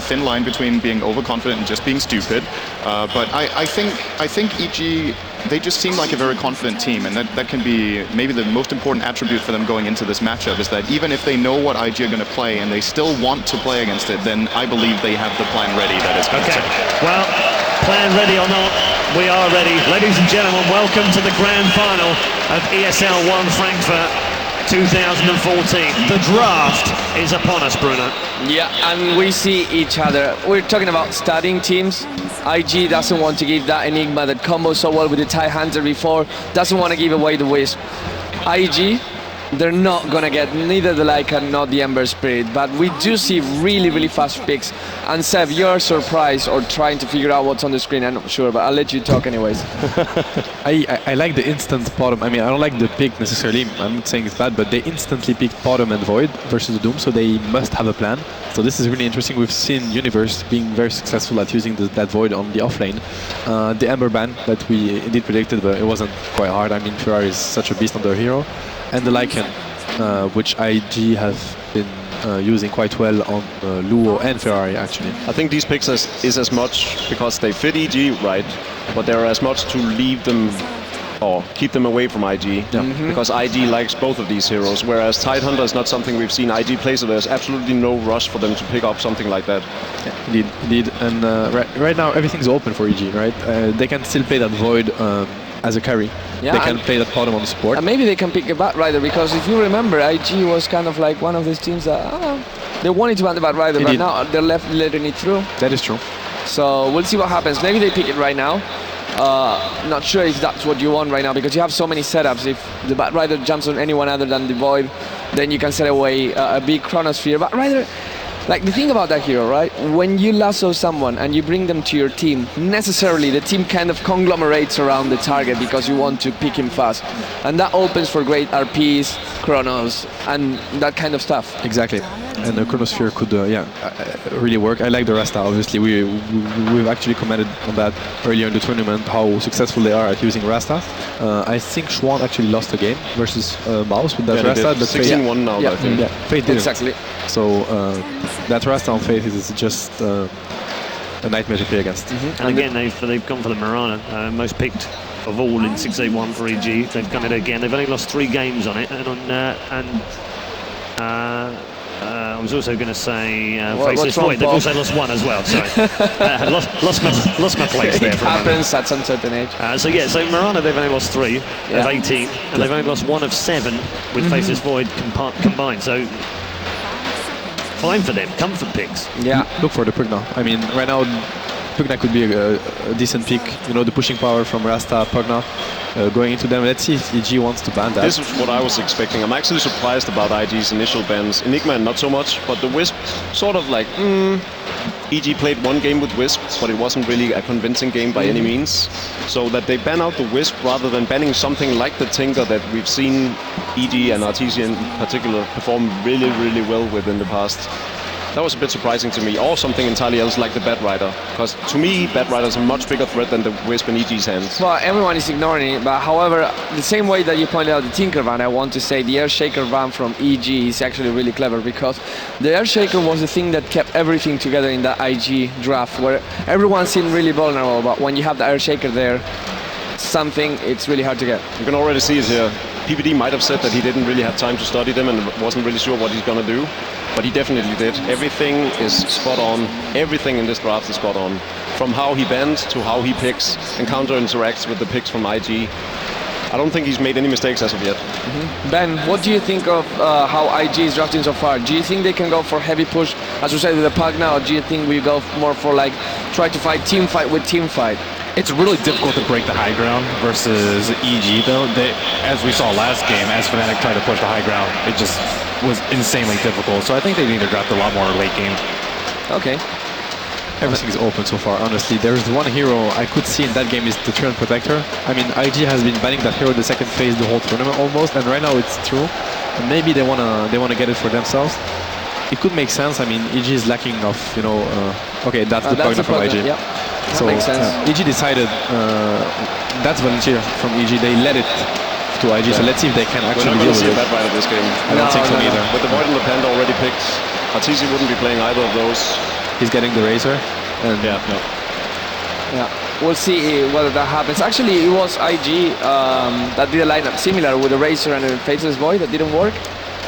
thin line between being overconfident and just being stupid. But I think EG, they just seem like a very confident team, and that can be maybe the most important attribute for them going into this matchup, is that even if they know what IG are going to play and they still want to play against it, then I believe they have the plan ready that is going to take. Well, plan ready or not, we are ready. Ladies and gentlemen, welcome to the grand final of ESL 1 Frankfurt 2014. The draft is upon us, Bruno. Yeah, and we see each other. We're talking about studying teams. IG doesn't want to give that Enigma that combos so well with the TIE Hunter before, doesn't want to give away the Wisp. IG, they're not going to get neither the Lycan nor the Ember Spirit, but we do see really, really fast picks. And Sev, you're surprised or trying to figure out what's on the screen. I'm not sure, but I'll let you talk anyways. I like the instant bottom. I mean, I don't like the pick necessarily. I'm not saying it's bad, but they instantly picked bottom and Void versus the Doom, so they must have a plan. So this is really interesting. We've seen Universe being very successful at using that Void on the offlane. The Ember ban that we indeed predicted, but it wasn't quite hard. I mean, Ferrari is such a beast on their hero. And the Lycan, which IG have been using quite well on Luo and Ferrari, actually. I think these picks is as much because they fit EG, right? But they're as much to leave them or keep them away from IG, because IG likes both of these heroes, whereas TIE Hunter is not something we've seen IG play, so there's absolutely no rush for them to pick up something like that. Yeah, indeed. And right now everything's open for EG, right? They can still play that Void as a carry. Yeah, they can play that bottom on the support. And maybe they can pick a Batrider, because if you remember, IG was kind of like one of these teams that they wanted to ban the Batrider, but now they're left letting it through. That is true. So we'll see what happens. Maybe they pick it right now. Not sure if that's what you want right now, because you have so many setups. If the Batrider jumps on anyone other than the Void, then you can set away a big Chronosphere. Batrider, like the thing about that hero, right? When you lasso someone and you bring them to your team, necessarily the team kind of conglomerates around the target because you want to pick him fast. And that opens for great RPs, Chronos, and that kind of stuff. Exactly. And the Chronosphere could, really work. I like the Rasta, obviously. We've actually commented on that earlier in the tournament, how successful they are at using Rasta. I think Schwann actually lost a game versus Mouse with that Rasta. 16-1 now, I think. Yeah, Fate didn't. Exactly. So that Rasta on Fate is just a nightmare to play against. And again, they've gone for the Mirana, most picked of all in 681 for EG. They've done it again. They've only lost 3 games on it, I was also going to say Faceless Void. They've also lost 1 as well. Sorry, lost my place there. It happens at some certain age. So Mirana, they've only lost 3 of 18, and they've only lost 1 of 7 with Faceless Void combined. So fine for them, comfort picks. Yeah. Look for the Pugna. I mean, right now, Pugna could be a decent pick. You know, the pushing power from Rasta, Pugna, going into them. Let's see if EG wants to ban that. This is what I was expecting. I'm actually surprised about IG's initial bans. Enigma, not so much, but the Wisp, sort of like, EG played 1 game with Wisp, but it wasn't really a convincing game by any means. So that they ban out the Wisp rather than banning something like the Tinker that we've seen EG and Arteezy in particular perform really, really well with in the past. That was a bit surprising to me, or something entirely else like the Batrider, because to me Batrider is a much bigger threat than the Wisp in EG's hands. Well, everyone is ignoring it, but however, the same way that you pointed out the Tinker van, I want to say the Airshaker van from EG is actually really clever, because the Airshaker was the thing that kept everything together in that IG draft, where everyone seemed really vulnerable, but when you have the Airshaker there, it's really hard to get. You can already see it here. PPD might have said that he didn't really have time to study them and wasn't really sure what he's gonna do, but he definitely did. Everything is spot on. Everything in this draft is spot on. From how he bends to how he picks and counter interacts with the picks from IG. I don't think he's made any mistakes as of yet. Ben, what do you think of how IG is drafting so far? Do you think they can go for heavy push, as you said, with the Pug now, or do you think we go more for like try to fight team fight with team fight? It's really difficult to break the high ground versus EG, though. As we saw last game, as Fnatic tried to push the high ground, it just was insanely difficult. So I think they need to draft a lot more late game. Okay. Everything is open so far, honestly. There's one hero I could see in that game is the Treant Protector. I mean, IG has been banning that hero the second phase the whole tournament almost, and right now it's true. And maybe they wanna get it for themselves. It could make sense. I mean, EG is lacking of, you know, okay, that's the Pugna from IG. Yeah. So makes sense. EG decided that's Volunteer from EG. They let it to IG, so let's see if they can actually deal with it. We're not going to see a Batrider this game. I don't think so either. With the Void and the Panda already picked, Arteezy wouldn't be playing either of those. he's getting the Razor. And Yeah, we'll see whether that happens. Actually, it was IG that did a lineup similar with the Razor and the Faceless Void that didn't work.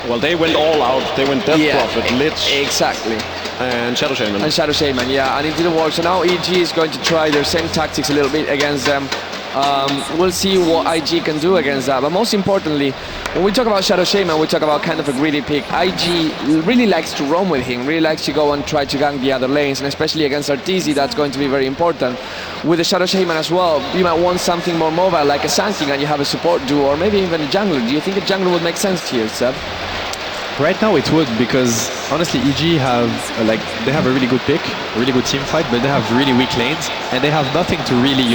Well, they went all out. They went Death Prophet, Lich, exactly, and Shadow Shaman. and Shadow Shaman, yeah, and it didn't work. So now EG is going to try their same tactics a little bit against them. We'll see what IG can do against that. But most importantly, when we talk about Shadow Shaman, we talk about kind of a greedy pick. IG really likes to roam with him, really likes to go and try to gank the other lanes, and especially against Arteezy, that's going to be very important. With the Shadow Shaman as well, you might want something more mobile, like a Sand King, and you have a support duo, or maybe even a jungler. Do you think a jungler would make sense here, Seb? right now it would, because honestly EG have they have a really good pick, a really good team fight, but they have really weak lanes and they have nothing to really,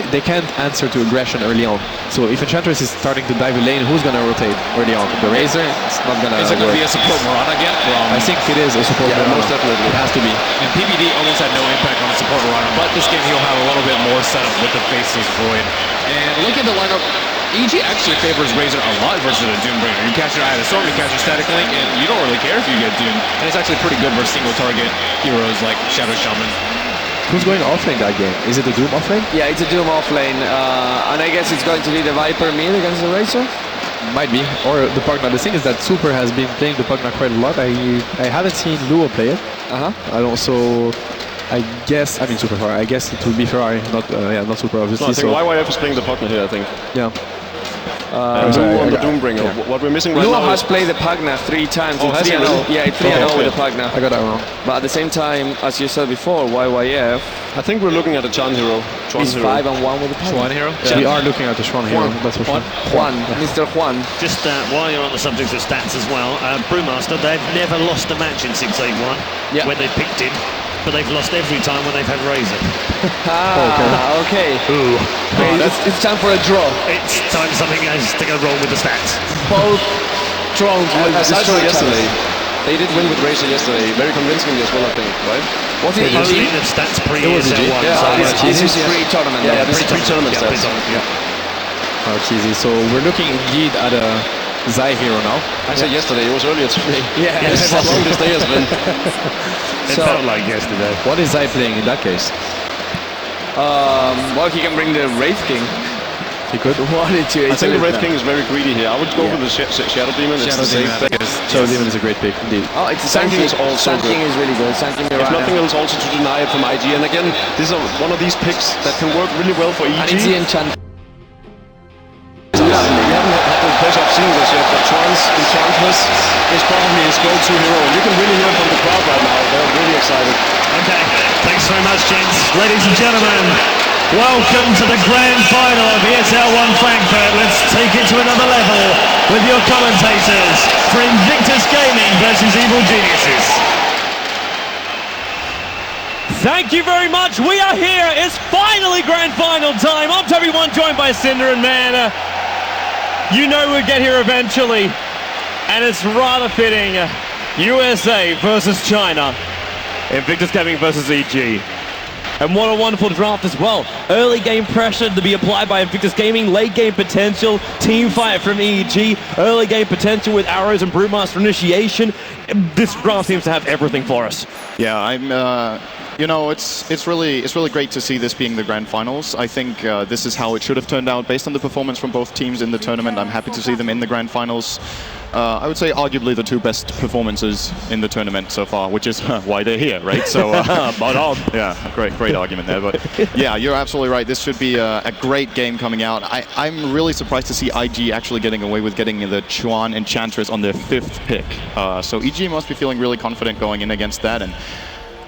they can't answer to aggression early on. So if Enchantress is starting to dive a lane, who's gonna rotate early on? The Razor? It's not gonna Is it going to be a support Mirana again? I think it is a support Mirana. Most definitely. It has to be. And PBD almost had no impact on the support Mirana, but this game he'll have a little bit more setup with the Faceless Void. And look at the lineup. EG actually favors Razor a lot versus a Doombringer. You catch your Eye of the Storm, you catch your Static Link, and you don't really care if you get Doom. And it's actually pretty good versus single target heroes like Shadow Shaman. Who's going offlane that game? Is it the Doom offlane? Yeah, it's a Doom offlane, and I guess it's going to be the Viper mid against the Razor? Might be, or the Pugna. The thing is that Super has been playing the Pugna quite a lot. I haven't seen Luo play it. And also, I guess Super Ferrari. I guess it will be Ferrari, not Super obviously. No, I think YYF is playing the Pugna here, I think. Yeah. Luo on the Doombringer. Yeah. What we're missing right Luo now has is... played the Pugna 3 times. Oh, has he? Yeah, 3-0 with the Pugna. I got that wrong. But at the same time, as you said before, YYF I think we're looking at a Chan hero. is 5-1 with the Pugna. Juan hero? Yeah. We are looking at the Juan hero, that's for sure. Juan, Mr. Juan. Just while you're on the subject of stats as well, Brewmaster, they've never lost a match in 6-8-1 when they picked him, but they've lost every time when they've had Razor. Okay. Ooh. It's time for a draw. It's time something has to go wrong with the stats. Both drones will As I destroy said each other. yesterday, they did win with Razor yesterday, very convincingly as well, I think, right? Was it Only EG? the stats It was pre-ESL EG. one. Yeah, so This is pre-tournament. Yeah, though. this is pre-tournament Yeah, stats. pre-tournament. Oh, cheesy. So we're looking indeed at a Zai hero now. I said yesterday, it was earlier today. Yeah, That's how long this day has been. It felt like yesterday. What is Zai playing in that case? Well, he can bring the Wraith King. He could. What did you I think the Red King is very greedy here. I would go for the Shadow Demon. It's the safe bet. Shadow Demon is a great pick indeed. Oh, it's a Sand King King. is also Sand King good. is really good. Sand King If nothing Mirana. else, also to deny it from IG. And again, this is one of these picks that can work really well for EG. And it's the enchant. We haven't had the pleasure of seeing this yet, but Chuan's Enchantress is probably his go-to hero. And you can really hear it from the crowd right now. They're really excited. Okay, thanks very much, gents. Ladies and gentlemen, welcome to the grand final of ESL 1 Frankfurt. Let's take it to another level with your commentators for Invictus Gaming versus Evil Geniuses. Thank you very much. We are here. It's finally grand final time. I'm Toby1, joined by Cinder and Man. You know we'll get here eventually. And it's rather fitting. USA versus China. Invictus Gaming versus EG. And what a wonderful draft as well. Early game pressure to be applied by Invictus Gaming. Late game potential. Team fight from EG. Early game potential with arrows and Brewmaster initiation. This draft seems to have everything for us. Yeah, I'm. It's really great to see this being the grand finals. I think this is how it should have turned out based on the performance from both teams in the tournament. I'm happy to see them in the grand finals. I would say arguably the 2 best performances in the tournament so far, which is why they're here, right? So, yeah, great argument there. But yeah, you're absolutely right. This should be a great game coming out. I'm really surprised to see IG actually getting away with getting the Chuan Enchantress on their 5th pick. So EG must be feeling really confident going in against that. And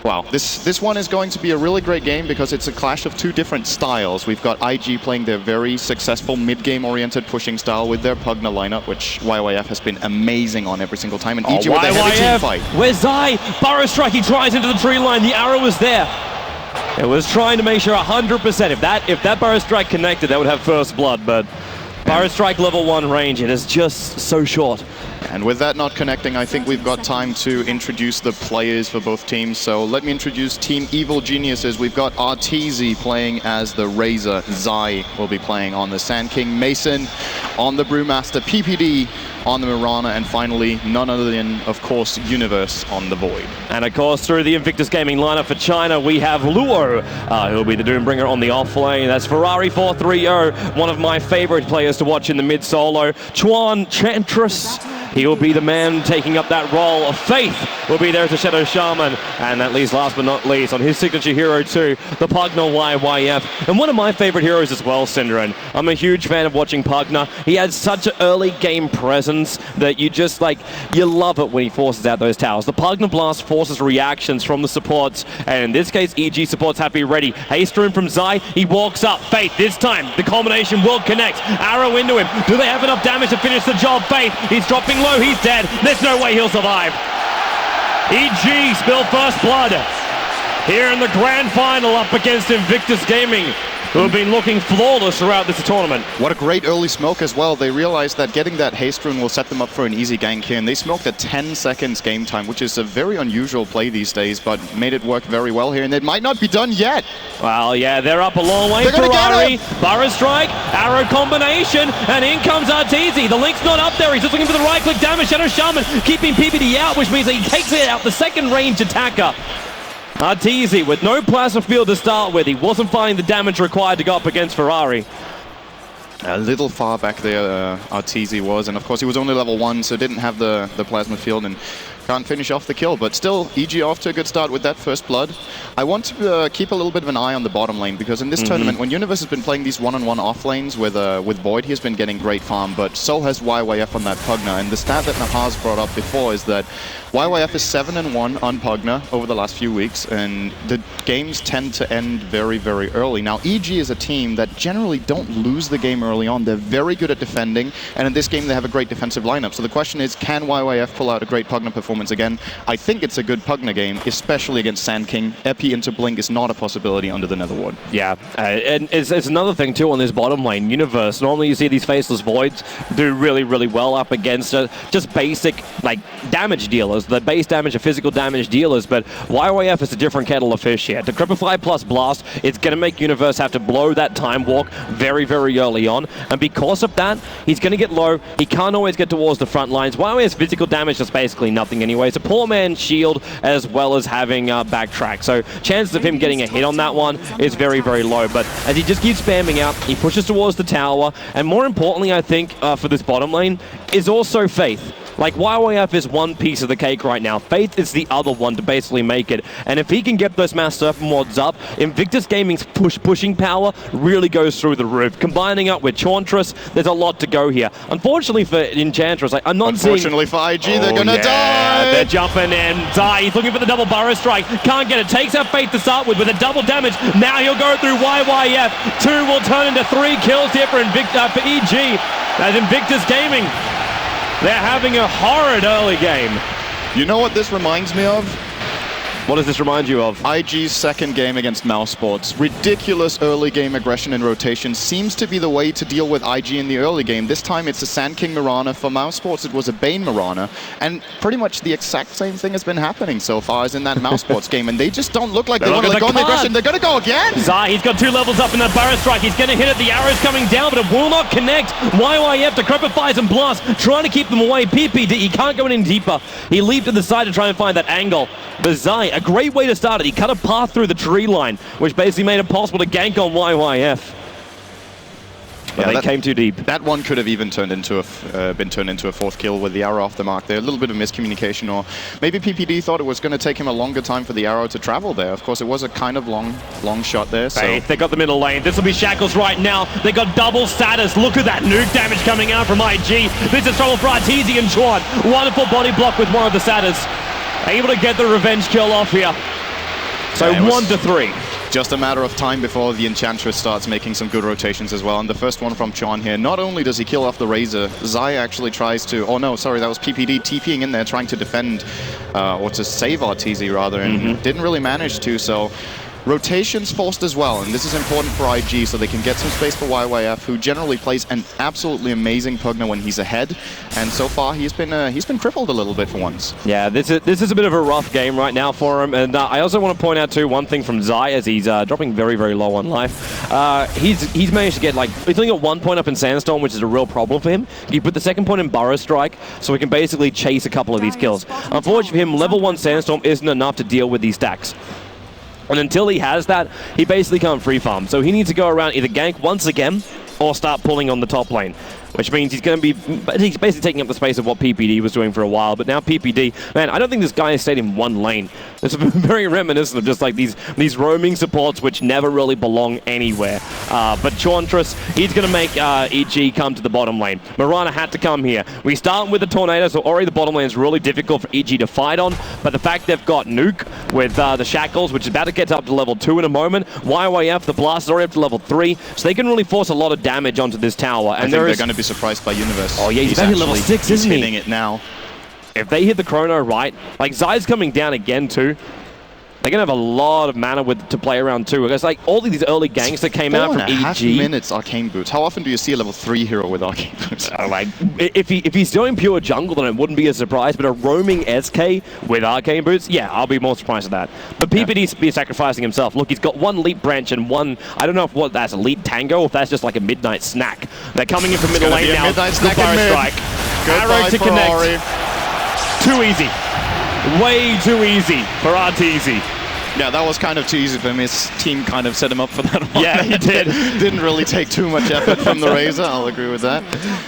wow, this one is going to be a really great game because it's a clash of 2 different styles. We've got IG playing their very successful mid-game oriented pushing style with their Pugna lineup, which YYF has been amazing on every single time, and EG with their heavy team fight. Where's Zai? Burrow Strike, he tries into the tree line. The arrow was there. It was trying to make sure 100%. If that Burrow Strike connected, that would have first blood, but Burrow Strike level 1 range, it is just so short. And with that not connecting, I think we've got time to introduce the players for both teams. So let me introduce Team Evil Geniuses. We've got Arteezy playing as the Razor. Zai will be playing on the Sand King. Mason on the Brewmaster, PPD on the Mirana, and finally, none other than, of course, Universe on the Void. And of course, through the Invictus Gaming lineup for China, we have Luo, who'll be the Doombringer on the off-lane. That's Ferrari 430, one of my favorite players to watch in the mid-solo. Chuan Chantress, he will be the man taking up that role of Faith, will be there as a Shadow Shaman. And that leaves, last but not least, on his signature hero too, the Pugna YYF. And one of my favorite heroes as well, Synderen. I'm a huge fan of watching Pugna. He has such an early game presence that you just like, you love it when he forces out those towers. The Pugna Blast forces reactions from the supports, and in this case, EG supports have to be ready. Haste room from Zai, he walks up. Faith, this time, the combination will connect. Arrow into him. Do they have enough damage to finish the job? Faith, he's dropping low, he's dead. There's no way he'll survive. EG spill first blood here in the grand final up against Invictus Gaming, who have been looking flawless throughout this tournament. What a great early smoke as well. They realized that getting that haste rune will set them up for an easy gank here, and they smoked at 10 seconds game time, which is a very unusual play these days, but made it work very well here, and it might not be done yet. Well, yeah, they're up a long way. Ferrari, Burrow strike, arrow combination, and in comes Arteezy. The link's not up there. He's just looking for the right-click damage. Shadow Shaman keeping PPD out, which means that he takes it out, the second range attacker. Arteezy with no plasma field to start with. He wasn't finding the damage required to go up against Ferrari. A little far back there, Arteezy was, and of course he was only level 1, so didn't have the plasma field and can't finish off the kill, but still, EG off to a good start with that first blood. I want to keep a little bit of an eye on the bottom lane, because in this tournament, when Universe has been playing these one-on-one off lanes with Void, he's been getting great farm, but so has YYF on that Pugna, and the stat that Nahaz brought up before is that YYF is 7-1 on Pugna over the last few weeks, and the games tend to end very, very early. Now, EG is a team that generally don't lose the game early on. They're very good at defending, and in this game they have a great defensive lineup. So the question is, can YYF pull out a great Pugna performance again? I think it's a good Pugna game, especially against Sand King. Epi into Blink is not a possibility under the Netherward. Yeah, and it's another thing too on this bottom lane. Universe, normally you see these faceless Voids do really, really well up against just basic like damage dealers. The base damage or physical damage dealers, but YYF is a different kettle of fish here. Decrepify plus Blast, it's going to make Universe have to blow that time walk very, very early on, and because of that, he's going to get low. He can't always get towards the front lines. YYF's physical damage is basically nothing anyway. It's a poor man's shield as well as having backtrack, so chances of him getting a hit on that one is very, very low, but as he just keeps spamming out, he pushes towards the tower, and more importantly, I think, for this bottom lane, is also Faith. Like, YYF is one piece of the cake right now. Faith is the other one to basically make it. And if he can get those mass surf mods up, Invictus Gaming's pushing power really goes through the roof. Combining up with Chantress, there's a lot to go here. Unfortunately for Enchantress, like, I'm not Unfortunately for IG, they're gonna die! They're jumping in. Zai, he's looking for the double Burrow strike. Can't get it. Takes out Faith to start with a double damage. Now he'll go through YYF. 2 will turn into 3 kills here for EG. As Invictus Gaming, they're having a horrid early game. You know what this reminds me of? What does this remind you of? IG's second game against Mouse Sports. Ridiculous early game aggression and rotation seems to be the way to deal with IG in the early game. This time it's a Sand King Mirana. For Mouse Sports it was a Bane Mirana. And pretty much the exact same thing has been happening so far as in that Mouse Sports game. And they just don't look like they want to let go on the aggression. They're going to go again! Zai, he's got 2 levels up in the Burrow strike. He's going to hit it. The arrow's coming down, but it will not connect. YYF decrepifies and blasts, trying to keep them away. PPD, he can't go in deeper. He leaped to the side to try and find that angle. But Zai, a great way to start it. He cut a path through the tree line, which basically made it possible to gank on YYF. But they came too deep. That one could have even turned into been turned into a 4th kill with the arrow off the mark there. A little bit of miscommunication, or maybe PPD thought it was going to take him a longer time for the arrow to travel there. Of course, it was a kind of long shot there. So they got the middle lane. This will be Shackles right now. They got double status. Look at that nuke damage coming out from IG. This is trouble for Arteezy and Chuan. Wonderful body block with one of the status. Able to get the revenge kill off here. So 1-3. Just a matter of time before the Enchantress starts making some good rotations as well. And the first one from Chuan here, not only does he kill off the Razor, Zai actually tries to, oh no, sorry, that was PPD TPing in there trying to defend, or to save Arteezy rather, and didn't really manage to, so Rotations forced as well, and this is important for IG so they can get some space for YYF, who generally plays an absolutely amazing Pugna when he's ahead, and so far he's been crippled a little bit for once. Yeah, this is a bit of a rough game right now for him, and I also want to point out too one thing from Zai as he's dropping very, very low on life. He's managed to get he's only got 1 point up in Sandstorm, which is a real problem for him. He put the second point in Burrow Strike, so he can basically chase a couple of these kills. Unfortunately for him, level 1 Sandstorm isn't enough to deal with these stacks. And until he has that, he basically can't free farm. So he needs to go around either gank once again or start pulling on the top lane, which means he's basically taking up the space of what PPD was doing for a while. But now PPD, man, I don't think this guy has stayed in one lane. It's very reminiscent of just like these roaming supports which never really belong anywhere. But Chauntress, he's going to make EG come to the bottom lane. Mirana had to come here. We start with the Tornado, so already the bottom lane is really difficult for EG to fight on. But the fact they've got Nuke with the Shackles, which is about to get up to level 2 in a moment. YYF, the Blast is already up to level 3. So they can really force a lot of damage onto this tower. And I think they're going to be surprised by Universe. Oh yeah, he's back at level 6, isn't he? He's hitting it now. If they hit the Chrono right, Zai's coming down again too. They're going to have a lot of mana to play around too. Because all these early ganks that came out from EG. 4.5 minutes Arcane Boots. How often do you see a level 3 hero with Arcane Boots? If he's doing pure jungle, then it wouldn't be a surprise. But a roaming SK with Arcane Boots, yeah, I'll be more surprised at that. But PPD's be sacrificing himself. Look, he's got one Leap Branch and one, I don't know if that's a Leap Tango or if that's just like a Midnight Snack. They're coming in from middle lane now. Midnight Snack Fire mid. Strike. Arrow to connect. Ori. Too easy. Way too easy for Arteezy. Yeah, that was kind of too easy for him. His team kind of set him up for that one. Yeah, he did. Didn't really take too much effort from the Razor, I'll agree with that.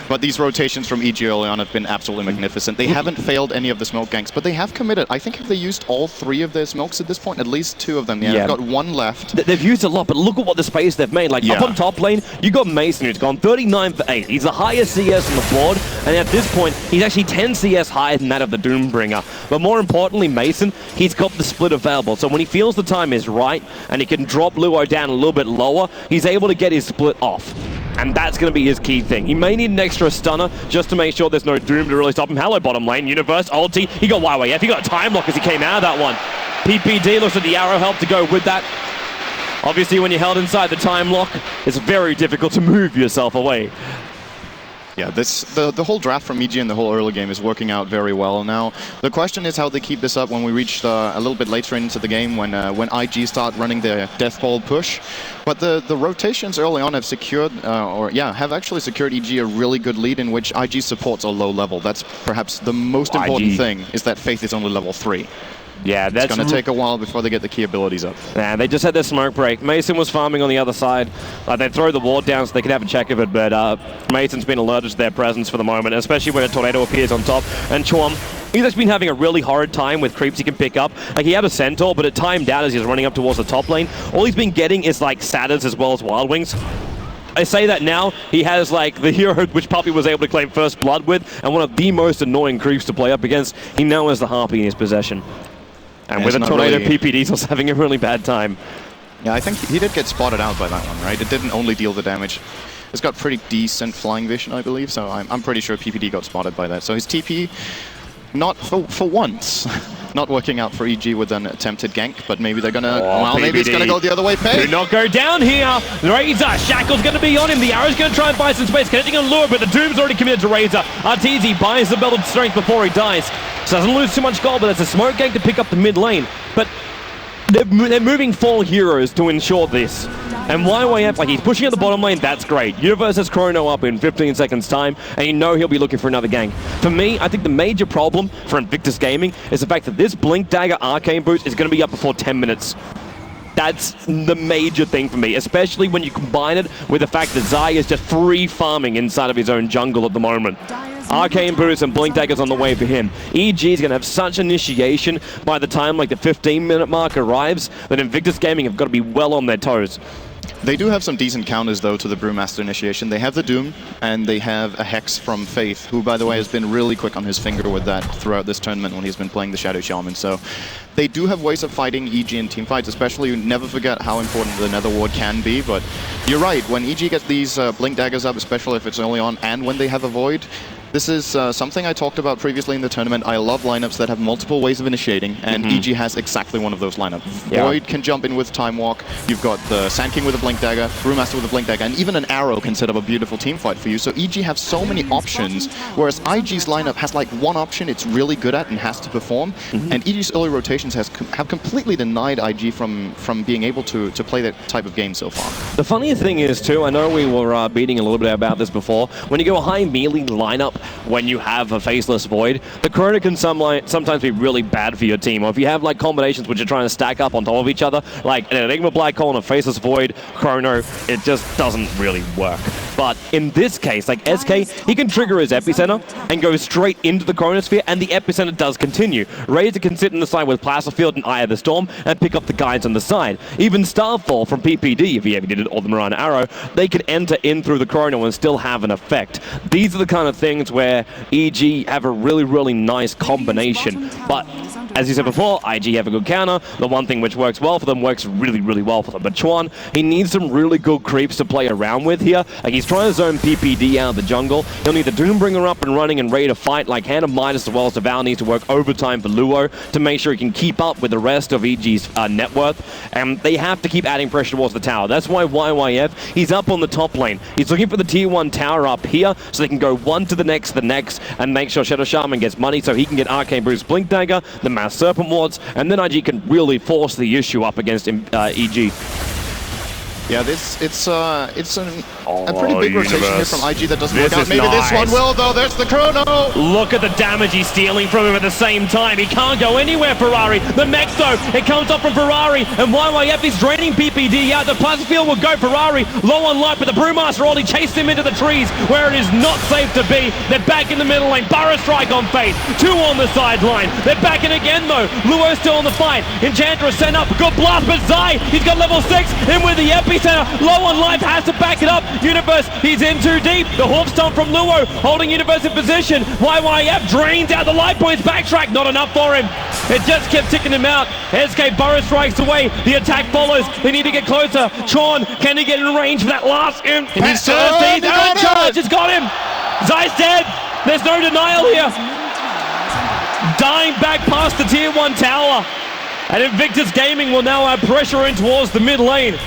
But these rotations from EG early on have been absolutely magnificent. They haven't failed any of the smoke ganks, but they have committed. I think if they used all 3 of their smokes at this point, at least 2 of them. Yeah, they've got 1 left. They've used a lot, but look at what the space they've made. Up on top lane, you got Mason who's gone 39 for 8. He's the highest CS on the board, and at this point, he's actually 10 CS higher than that of the Doombringer. But more importantly, Mason, he's got the split available. So when he feels the time is right, and he can drop Luo down a little bit lower, he's able to get his split off. And that's going to be his key thing. He may need an extra stunner just to make sure there's no Doom to really stop him. Hello, bottom lane. Universe, ulti. He got YYF. He got a time lock as he came out of that one. PPD looks at the arrow help to go with that. Obviously, when you're held inside the time lock, it's very difficult to move yourself away. Yeah, the whole draft from EG and the whole early game is working out very well now. The question is how they keep this up when we reach a little bit later into the game when IG start running their death ball push. But the rotations early on have secured, have actually secured EG a really good lead in which IG supports a low level. That's perhaps the most important thing, is that Faith is only level 3. Yeah, that's going to take a while before they get the key abilities up. Yeah, they just had their smoke break. Mason was farming on the other side. They throw the ward down so they can have a check of it, but Mason's been alerted to their presence for the moment, especially when a tornado appears on top. And Chuam, he's actually been having a really horrid time with creeps he can pick up. He had a Centaur, but it timed out as he was running up towards the top lane. All he's been getting is Satyrs as well as Wild Wings. I say that now, he has the hero which Puppy was able to claim first blood with, and one of the most annoying creeps to play up against. He now has the Harpy in his possession. And with a tornado, PPD's also having a really bad time. Yeah, I think he did get spotted out by that one, right? It didn't only deal the damage. It's got pretty decent flying vision, I believe, so I'm pretty sure PPD got spotted by that. So his TP, not for once, not working out for EG with an attempted gank, but maybe they're gonna, maybe it's gonna go the other way. Do not go down here. Razor, Shackle's gonna be on him. The arrow's gonna try and buy some space, connecting on Lure, but the Doom's already committed to Razor. Arteezy buys the belt of strength before he dies. So doesn't lose too much gold, but there's a smoke gank to pick up the mid lane. But they're moving 4 heroes to ensure this. And YYF, he's pushing at the bottom lane, that's great. Universe has Chrono up in 15 seconds time, and you know he'll be looking for another gank. For me, I think the major problem for Invictus Gaming is the fact that this Blink Dagger Arcane Boost is going to be up before 10 minutes. That's the major thing for me, especially when you combine it with the fact that Zai is just free farming inside of his own jungle at the moment. Arcane Boost and Blink Daggers on the way for him. EG is going to have such initiation by the time the 15-minute mark arrives that Invictus Gaming have got to be well on their toes. They do have some decent counters, though, to the Brewmaster initiation. They have the Doom, and they have a Hex from Faith, who, by the way, has been really quick on his finger with that throughout this tournament when he's been playing the Shadow Shaman. So they do have ways of fighting EG in teamfights, especially. You never forget how important the Nether Ward can be, but you're right. When EG gets these Blink Daggers up, especially if it's early on, and when they have a Void, This is something I talked about previously in the tournament. I love lineups that have multiple ways of initiating, and EG has exactly one of those lineups. Void can jump in with Time Walk. You've got the Sand King with a Blink Dagger, Brewmaster with a Blink Dagger, and even an Arrow can set up a beautiful team fight for you. So EG have so many options, whereas IG's lineup has like one option it's really good at and has to perform. And EG's early rotations have completely denied IG from being able to play that type of game so far. The funniest thing is too, I know we were beating a little bit about this before, when you go a high melee lineup, when you have a faceless Void, the Chrono can sometimes be really bad for your team. Or if you have like combinations which are trying to stack up on top of each other, like an Enigma Black Hole and a faceless Void, Chrono, it just doesn't really work. But in this case, like SK, he can trigger his Epicenter and go straight into the Chronosphere, and the Epicenter does continue. Razor can sit on the side with Plasterfield and Eye of the Storm and pick up the guys on the side. Even Starfall from PPD, if he ever did it, or the Marana Arrow, they could enter in through the Chrono and still have an effect. These are the kind of things where EG have a really, really nice combination. But as you said before, IG have a good counter. The one thing which works well for them works really, really well for them. But Chuan, he needs some really good creeps to play around with here. Like, he's trying to zone PPD out of the jungle. He'll need the Doombringer up and running and ready to fight. Like, Hand of Midas as well as Devour needs to work overtime for Luo to make sure he can keep up with the rest of EG's net worth. And they have to keep adding pressure towards the tower. That's why YYF, he's up on the top lane. He's looking for the tier 1 tower up here so they can go one to the next, and make sure Shadow Shaman gets money so he can get Arcane Bruce Blink Dagger, the Mass Serpent Wards, and then IG can really force the issue up against EG. Yeah, it's a pretty big rotation here from IG that doesn't work out. Maybe nice. this one will, though. There's the Chrono! Look at the damage he's stealing from him at the same time. He can't go anywhere, Ferrari. The mech, though, it comes up from Ferrari, and YYF is draining PPD out. The Plasterfield will go Ferrari, low on life, but the Brewmaster already chased him into the trees, where it is not safe to be. They're back in the middle lane. Burrow Strike on Fate. 2 on the sideline. They're back in again, though. Luo's still in the fight. Enchantress sent up. Good blast, but Zai, he's got level 6 in with the Epicenter. Low on life, has to back it up. Universe, he's in too deep. The Hoof Stomp from Luo, holding Universe in position. YYF drains out the life points. Backtrack, not enough for him. It just kept ticking him out. SK Burrow strikes away. The attack follows. They need to get closer. Chorn, can he get in range for that last imp? He needs to charge. It's got him. Zai's dead. There's no denial here. Dying back past the tier 1 tower. And Invictus Gaming will now have pressure in towards the mid lane.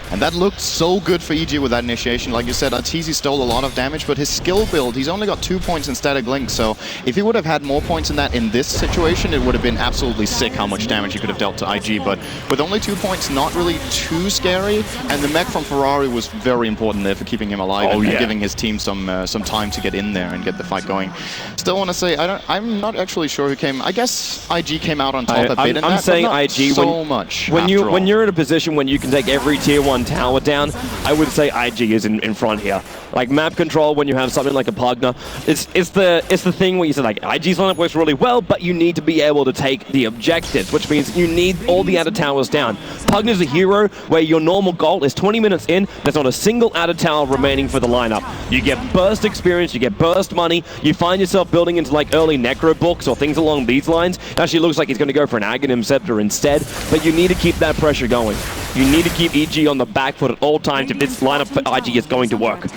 And that looked so good for EG with that initiation. Like you said, Arteezy stole a lot of damage, but his skill build, he's only got 2 points in Static Link, so if he would have had more points in that in this situation, it would have been absolutely sick how much damage he could have dealt to IG, but with only 2 points, not really too scary, and the mech from Ferrari was very important there for keeping him alive and giving his team some time to get in there and get the fight going. Still want to say, I'm not actually sure who came, I guess IG came out on top a bit in that, I'm saying IG, so much when you're in a position when you can take every tier 1 tower down, I would say IG is in front here. Like map control, when you have something like a Pugna, it's the thing where you say like IG's lineup works really well, but you need to be able to take the objectives, which means you need all the outer towers down. Pugna's a hero where your normal goal is 20 minutes in, there's not a single outer tower remaining for the lineup. You get burst experience, you get burst money, you find yourself building into like early necro books or things along these lines. It actually looks like he's going to go for an Aghanim Scepter instead, but you need to keep that pressure going. You need to keep EG on the back foot at all times if this lineup for IG is going to work.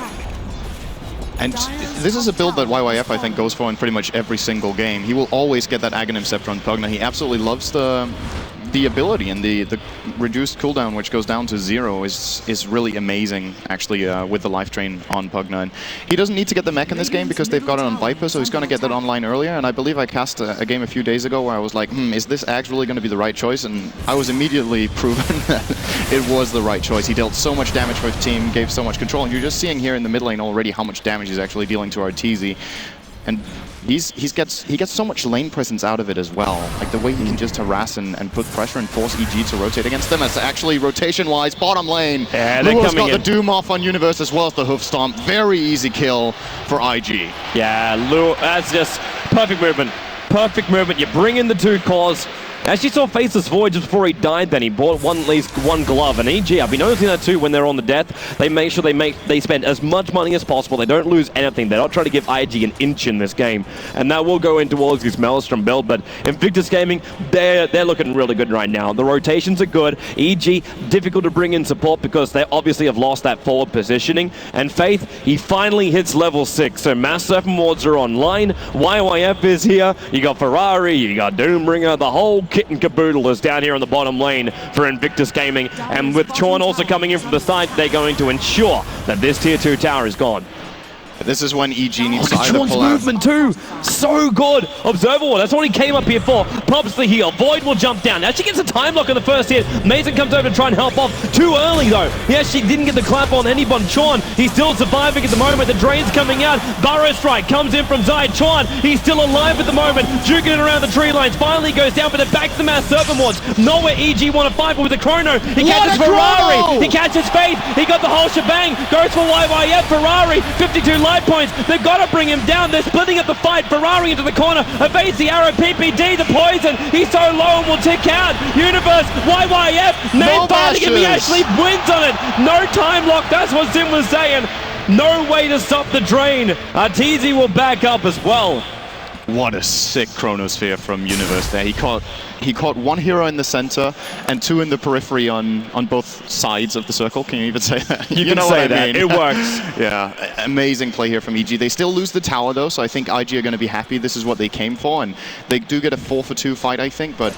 And this is a build that YYF, I think, goes for in pretty much every single game. He will always get that Aghanim Scepter on Pugna. He absolutely loves the ability, and the reduced cooldown, which goes down to 0, is really amazing, actually, with the life drain on Pugna. And he doesn't need to get the mech in this game because they've got it on Viper, so he's going to get that online earlier. And I believe I cast a game a few days ago where I was like, is this actually going to be the right choice? And I was immediately proven that it was the right choice. He dealt so much damage for his team, gave so much control, and you're just seeing here in the mid lane already how much damage he's actually dealing to Arteezy. And he gets so much lane presence out of it as well. Like the way he can just harass and put pressure and force EG to rotate against them. It's actually rotation-wise, bottom lane. Yeah, Luo's got the Doom off on Universe as well as the Hoof Stomp. Very easy kill for IG. Yeah, Luo, that's just perfect movement. Perfect movement. You bring in the 2 cores. Actually saw Faceless Void just before he died then. He bought at least one glove. And EG, I've been noticing that too when they're on the death. They make sure they spend as much money as possible. They don't lose anything. They're not trying to give IG an inch in this game. And that will go in towards this Maelstrom build. But Invictus Gaming, they're looking really good right now. The rotations are good. EG, difficult to bring in support because they obviously have lost that forward positioning. And Faith, he finally hits level 6. So Mass Serpent Wards are online. YYF is here. You got Ferrari, you got Doombringer, the whole kit and caboodle is down here on the bottom lane for Invictus Gaming. And with Chorn also coming in from the side, they're going to ensure that this tier 2 tower is gone. This is when EG needs to either Chorn's pull out. movement too, so good. Observer Ward, that's what he came up here for. Pops the heal, Void will jump down. Now she gets a time lock on the first hit. Mason comes over to try and help off. Too early though. He actually didn't get the clap on anyone. Chorn, he's still surviving at the moment. The drain's coming out. Burrow Strike comes in from Zai. Chorn, he's still alive at the moment. Juking it around the tree lines. Finally goes down, but it back to the Mass Serpent Wards. Nowhere EG want to fight, but with the Chrono, he catches Ferrari. He catches Faith. He got the whole shebang. Goes for YYF. Ferrari, 52 life points. They've got to bring him down. They're splitting up the fight. Ferrari into the corner. Evades the arrow. PPD, the poison. He's so low and will tick out. Universe, YYF. Man fighting him. He actually wins on it. No time lock. That's what Sim was saying. No way to stop the drain. Arteezy will back up as well. What a sick Chronosphere from Universe there. He caught one hero in the center and two in the periphery on both sides of the circle. Can you even say that? You know say what I mean. It works. Yeah, amazing play here from EG. They still lose the tower though, so I think IG are going to be happy. This is what they came for, and they do get a 4-for-2 fight, I think, but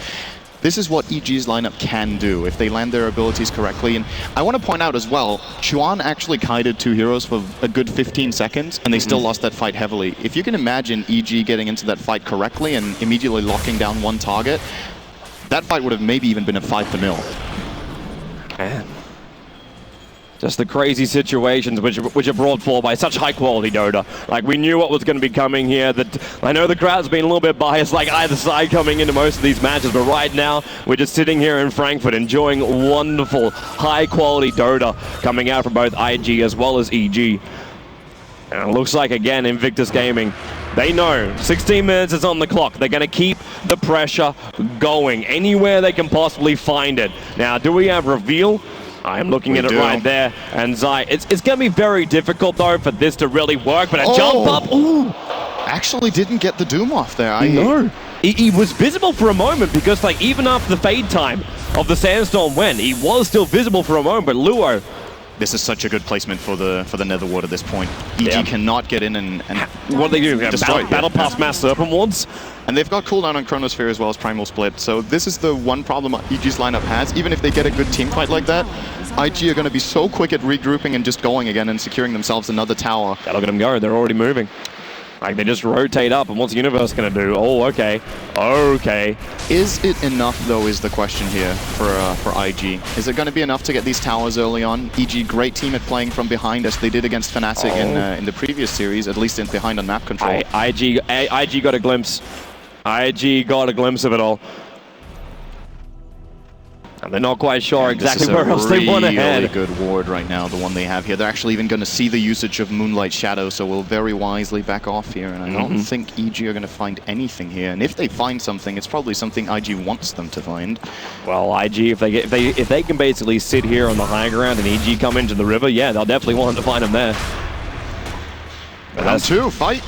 this is what EG's lineup can do if they land their abilities correctly. And I want to point out as well, Chuan actually kited two heroes for a good 15 seconds, and they still lost that fight heavily. If you can imagine EG getting into that fight correctly and immediately locking down one target, that fight would have maybe even been a 5-0. Man. Just the crazy situations which are brought forward by such high quality Dota. Like, we knew what was going to be coming here. I know the crowd's been a little bit biased, like either side coming into most of these matches, but right now we're just sitting here in Frankfurt enjoying wonderful high quality Dota coming out from both IG as well as EG. And it looks like, again, Invictus Gaming, they know 16 minutes is on the clock. They're going to keep the pressure going anywhere they can possibly find it. Now, do we have reveal? I am looking at it right there, and Zai, it's going to be very difficult though for this to really work, but a jump up, ooh! Actually didn't get the Doom off there. No. He was visible for a moment because, like, even after the fade time of the Sandstorm went, he was still visible for a moment, but Luo, this is such a good placement for the Netherward at this point. EG cannot get in and what do they do? Battle Pass Mass Serpent Wards? And they've got cooldown on Chronosphere as well as Primal Split. So this is the one problem EG's lineup has. Even if they get a good team fight like that, IG are going to be so quick at regrouping and just going again and securing themselves another tower. Yeah, look at them go. They're already moving. Like, they just rotate up, and what's the Universe going to do? Oh, okay. Okay. Is it enough, though, is the question here for IG. Is it going to be enough to get these towers early on? EG, great team at playing from behind, as they did against Fnatic in the previous series, at least behind on map control. IG got a glimpse. IG got a glimpse of it all. And they're not quite sure exactly where else they want to head. This is a really good ward right now, the one they have here. They're actually even going to see the usage of Moonlight Shadow, so we'll very wisely back off here. And I don't think EG are going to find anything here. And if they find something, it's probably something IG wants them to find. Well, IG, if they can basically sit here on the high ground and EG come into the river, yeah, they'll definitely want to find them there. Round 2, fight.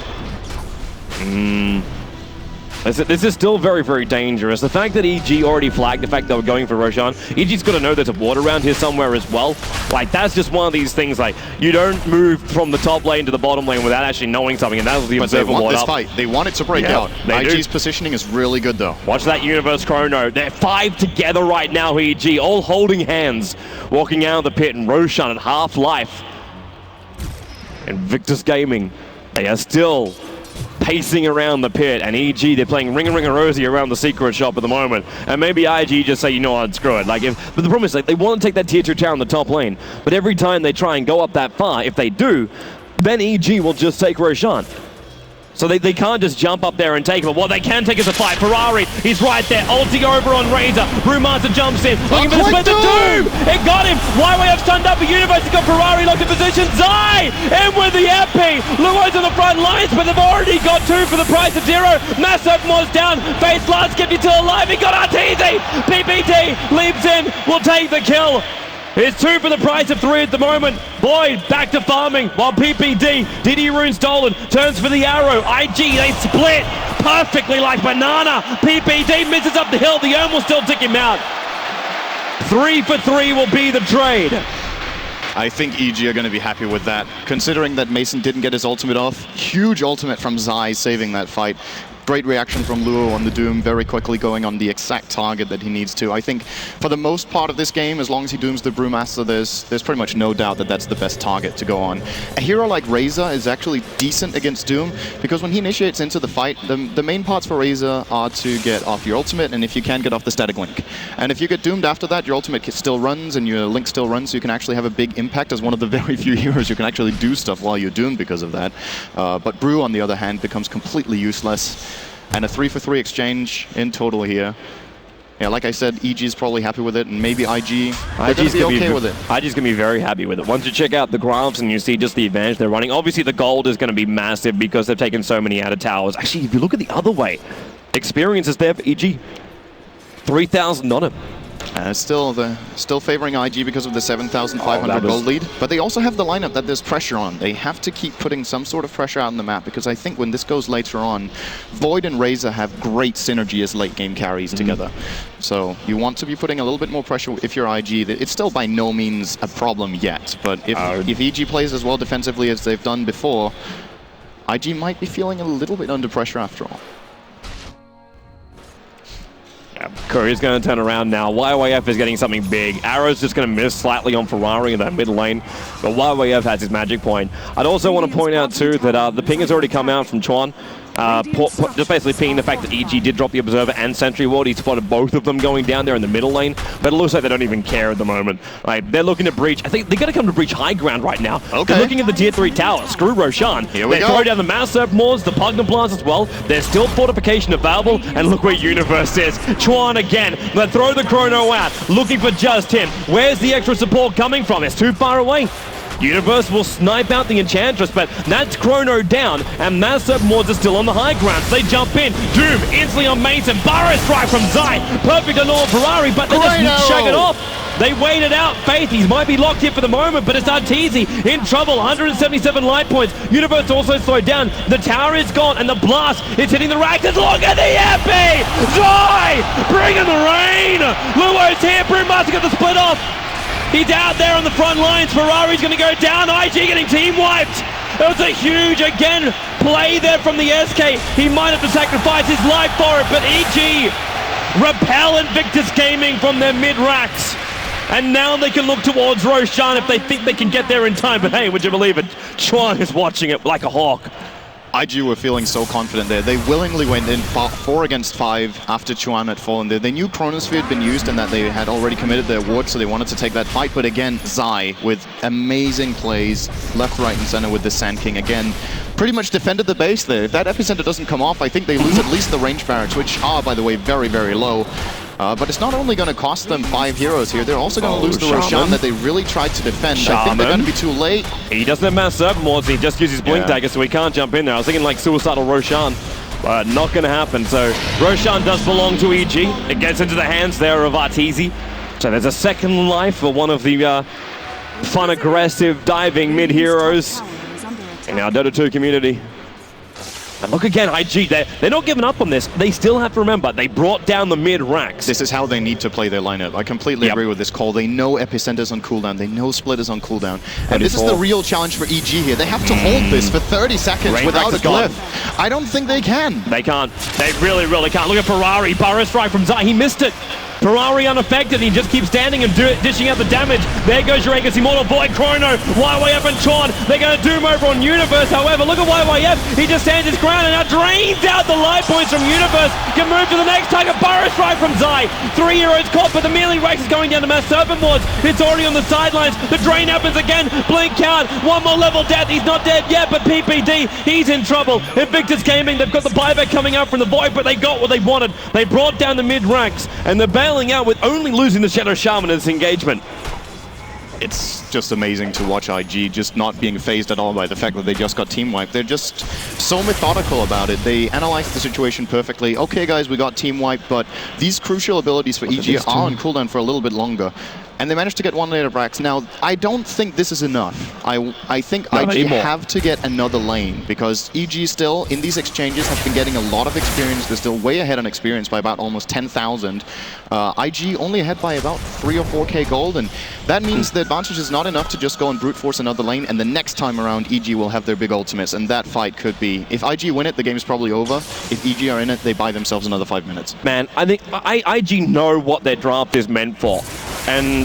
This is still very, very dangerous. The fact that EG already flagged the fact they were going for Roshan, EG's got to know there's a ward around here somewhere as well. Like, that's just one of these things, like, you don't move from the top lane to the bottom lane without actually knowing something, and that was the Observer Ward. But they want this fight. They want it to break out. IG's positioning is really good, though. Watch that Universe Chrono. They're 5 together right now, EG, all holding hands, walking out of the pit, and Roshan at half-life. Invictus Gaming, they are still pacing around the pit, and EG, they're playing Ring-a-Ring-a-Rosie around the secret shop at the moment. And maybe IG just say, you know what, screw it. Like, but the problem is, like, they want to take that tier 2 tower in the top lane, but every time they try and go up that far, if they do, then EG will just take Roshan. So they can't just jump up there and take it. But what they can take is a fight. Ferrari, he's right there. Ulti over on Razor. Brewmaster jumps in. Looking for the split. The Doom! It got him. YYF stunned up. A Universe has got Ferrari locked in position. Zai! In with the MP. Luo's on the front lines, but they've already got 2 for the price of 0. Massive Moz down. Face last, Skip you still alive. He got Arteezy. PPD leaps in. Will take the kill. It's 2 for the price of 3 at the moment. Boyd back to farming while PPD, DD Rune stolen, turns for the arrow. IG, they split perfectly like banana. PPD misses up the hill. The urn will still tick him out. 3 for 3 will be the trade. I think EG are going to be happy with that, considering that Mason didn't get his ultimate off. Huge ultimate from Zai saving that fight. Great reaction from Luo on the Doom, very quickly going on the exact target that he needs to. I think for the most part of this game, as long as he dooms the Brewmaster, there's pretty much no doubt that that's the best target to go on. A hero like Razor is actually decent against Doom, because when he initiates into the fight, the main parts for Razor are to get off your ultimate, and if you can, get off the static link. And if you get doomed after that, your ultimate still runs, and your link still runs, so you can actually have a big impact as one of the very few heroes who can actually do stuff while you're doomed because of that. But Brew, on the other hand, becomes completely useless. And a 3 for 3 exchange in total here. Yeah, like I said, EG is probably happy with it, and maybe IG are going to be okay with it. IG's going to be very happy with it. Once you check out the graphs and you see just the advantage they're running, obviously the gold is going to be massive because they've taken so many out of towers. Actually, if you look at the other way, experience is there for EG. 3,000 on him. Still favoring IG because of the 7,500 gold lead, but they also have the lineup that there's pressure on. They have to keep putting some sort of pressure out on the map, because I think when this goes later on, Void and Razor have great synergy as late game carries together. So you want to be putting a little bit more pressure if you're IG. It's still by no means a problem yet, but if EG plays as well defensively as they've done before, IG might be feeling a little bit under pressure after all. Curry's going to turn around now. YYF is getting something big. Arrow's just going to miss slightly on Ferrari in that mid lane, but YYF has his magic point. I'd also want to point out too that the ping has already come out from Chuan. Just basically pinging the fact that EG did drop the Observer and Sentry Ward. He spotted both of them going down there in the middle lane, but it looks like they don't even care at the moment. Like, they're looking to breach. I think they're going to come to breach high ground right now. Okay. They're looking at the tier 3 tower. Screw Roshan. Here we they go. throw down the Massive Moors, the Pugna Blast as well. There's still fortification available, and look where Universe is. Chuan again. They throw the Chrono out, looking for just him. Where's the extra support coming from? It's too far away. Universe will snipe out the Enchantress, but that's Chrono down, and Massive Moors are still on the high ground. So they jump in. Doom instantly on Mason. Barra strike from Zai. Perfect on all Ferrari, but they just shake it off. They wait it out. Faithies might be locked here for the moment, but it's Arteezy in trouble. 177 light points. Universe also slowed down. The tower is gone, and the blast is hitting the racks. Look at the MP! Zai! Bring in the rain! Luo's here. Brewmaster got the split off. He's out there on the front lines. Ferrari's going to go down. IG getting team wiped. It was a huge, again, play there from the SK. He might have to sacrifice his life for it, but EG repel Invictus Gaming from their mid-racks. And now they can look towards Roshan if they think they can get there in time. But hey, would you believe it? Chuan is watching it like a hawk. IG were feeling so confident there. They willingly went in 4 against 5 after Chuan had fallen there. They knew Chronosphere had been used and that they had already committed their ward, so they wanted to take that fight. But again, Zai with amazing plays, left, right, and center with the Sand King again. Pretty much defended the base there. If that epicenter doesn't come off, I think they lose at least the range barracks, which are, by the way, very, very low. But it's not only going to cost them 5 heroes here, they're also going to lose the Roshan that they really tried to defend. I think they're going to be too late. He doesn't have mass servant wards, he just uses Blink Dagger, so he can't jump in there. I was thinking like Suicidal Roshan, but not going to happen. So Roshan does belong to EG. It gets into the hands there of Arteezy. So there's a second life for one of the fun, aggressive, diving mid-heroes in our Dota 2 community. And look again, IG, they're not giving up on this. They still have to remember, they brought down the mid-racks. This is how they need to play their lineup. I completely agree with this call. They know Epicenter's on cooldown. They know Split is on cooldown. And this is the real challenge for EG here. They have to hold this for 30 seconds without a glyph. I don't think they can. They can't. They really, really can't. Look at Ferrari. Burrow strike from Zai. He missed it. Ferrari unaffected. He just keeps standing and dishing out the damage. There goes your Aegis Immortal Void, Chrono, YYF and Chorn. They're going to doom over on Universe. However, look at YYF. He just stands his ground and now drains out the life points from Universe. Can move to the next target. Burrow strike from Zai. 3 heroes caught, but the melee race is going down to Mass Serpent Wards. It's already on the sidelines. The drain happens again. Blink count. One more level death. He's not dead yet, but PPD, he's in trouble. Invictus Gaming, they've got the buyback coming out from the Void, but they got what they wanted. They brought down the mid ranks, and they're bailing out with only losing the Shadow Shaman in this engagement. It's just amazing to watch IG just not being phased at all by the fact that they just got team wiped. They're just so methodical about it. They analyzed the situation perfectly. Okay, guys, we got team wiped, but these crucial abilities for EG are on cooldown for a little bit longer. And they managed to get 1 lane of Rax. Now, I don't think this is enough. I think IG have to get another lane, because EG still, in these exchanges, have been getting a lot of experience. They're still way ahead on experience by about almost 10,000. IG only ahead by about 3 or 4k gold, and that means the advantage is not enough to just go and brute force another lane, and the next time around, EG will have their big ultimates, and that fight could be... If IG win it, the game's probably over. If EG are in it, they buy themselves another 5 minutes. Man, I think IG know what their draft is meant for, and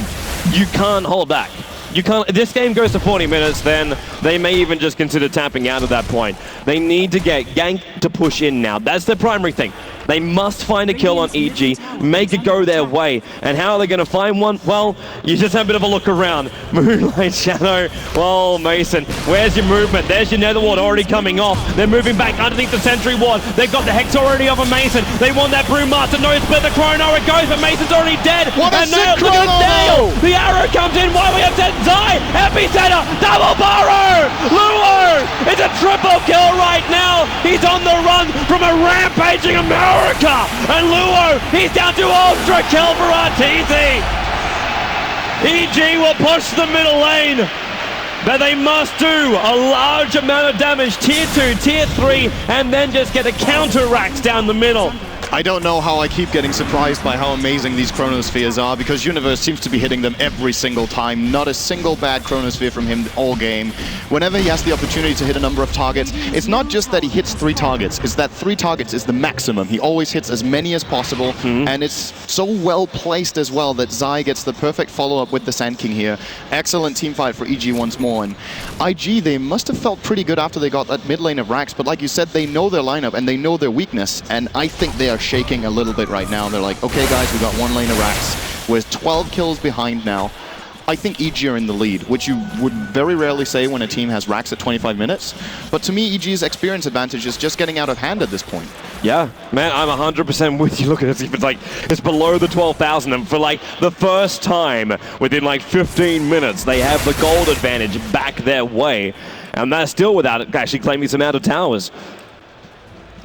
you can't hold back. You can't. If this game goes to 40 minutes, then they may even just consider tapping out at that point. They need to get Gank to push in now. That's the primary thing. They must find a kill on EG, make it go their way. And how are they going to find one? Well, you just have a bit of a look around. Moonlight Shadow, well, Mason, where's your movement? There's your Nether Ward already coming off. They're moving back underneath the Sentry Ward. They've got the Hex already over Mason. They want that Brewmaster, no split the Chrono, it goes, but Mason's already dead. What a sick look at Nail! Chrono! The arrow comes in, why we have that Zai! Epicenter, double Burrow! Luo! It's a triple kill right now! He's on the run from a rampaging America! And Luo, he's down to ultra kill for Arteezy! EG will push the middle lane, but they must do a large amount of damage, tier 2, tier 3, and then just get a counter racks down the middle. I don't know how I keep getting surprised by how amazing these Chronospheres are, because Universe seems to be hitting them every single time. Not a single bad Chronosphere from him all game. Whenever he has the opportunity to hit a number of targets, it's not just that he hits 3 targets, it's that 3 targets is the maximum. He always hits as many as possible, and it's so well placed as well that Zai gets the perfect follow-up with the Sand King here. Excellent team fight for EG once more, and IG, they must have felt pretty good after they got that mid lane of Rax, but like you said, they know their lineup and they know their weakness, and I think they are shaking a little bit right now. They're like, okay guys, we got 1 lane of Rax. We're 12 kills behind now. I think EG are in the lead, which you would very rarely say when a team has Rax at 25 minutes. But to me, EG's experience advantage is just getting out of hand at this point. Yeah, man, I'm 100% with you. Look at this, it's like, it's below the 12,000, and for like the first time within like 15 minutes, they have the gold advantage back their way. And that's still without actually claiming some out of towers.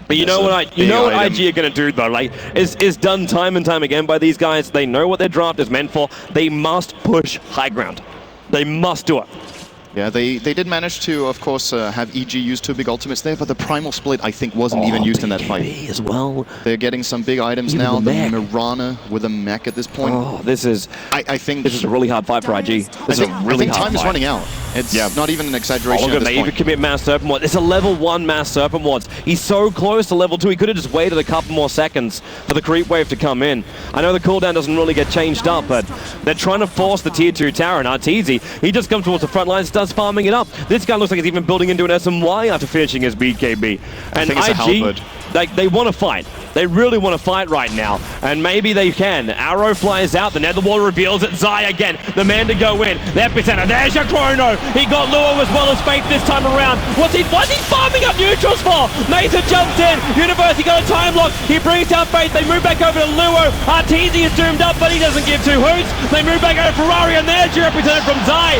But you know what IG are going to do though, like, is done time and time again by these guys. They know what their draft is meant for. They must push high ground. They must do it. Yeah, they did manage to, of course, have EG use 2 big ultimates there, but the Primal Split, I think, wasn't even used in that fight. As well. They're getting some big items now. The Mirana with a mech at this point. Oh, this is... I think this is a really hard fight for IG. I think time is running out. It's not even an exaggeration at this they point. even commit Mass Serpent Wards. It's a level 1 Mass Serpent Wards. He's so close to level 2, he could have just waited a couple more seconds for the creep wave to come in. I know the cooldown doesn't really get changed up, but they're trying to force the tier 2 tower, and Arteezy, he just comes towards the front line and starts farming it up. This guy looks like he's even building into an SMY after finishing his BKB. And IG, like, they want to fight. They really want to fight right now, and maybe they can. Arrow flies out, the Nether Wall reveals it. Zai again, the man to go in. The epicenter, there's your Chrono. He got Luo as well as Faith this time around. What's he farming up neutrals for? Mason jumps in. Universe, he got a time lock. He brings down Faith. They move back over to Luo. Arteezy is doomed up, but he doesn't give 2 hoots. They move back over to Ferrari, and there's your epicenter from Zai.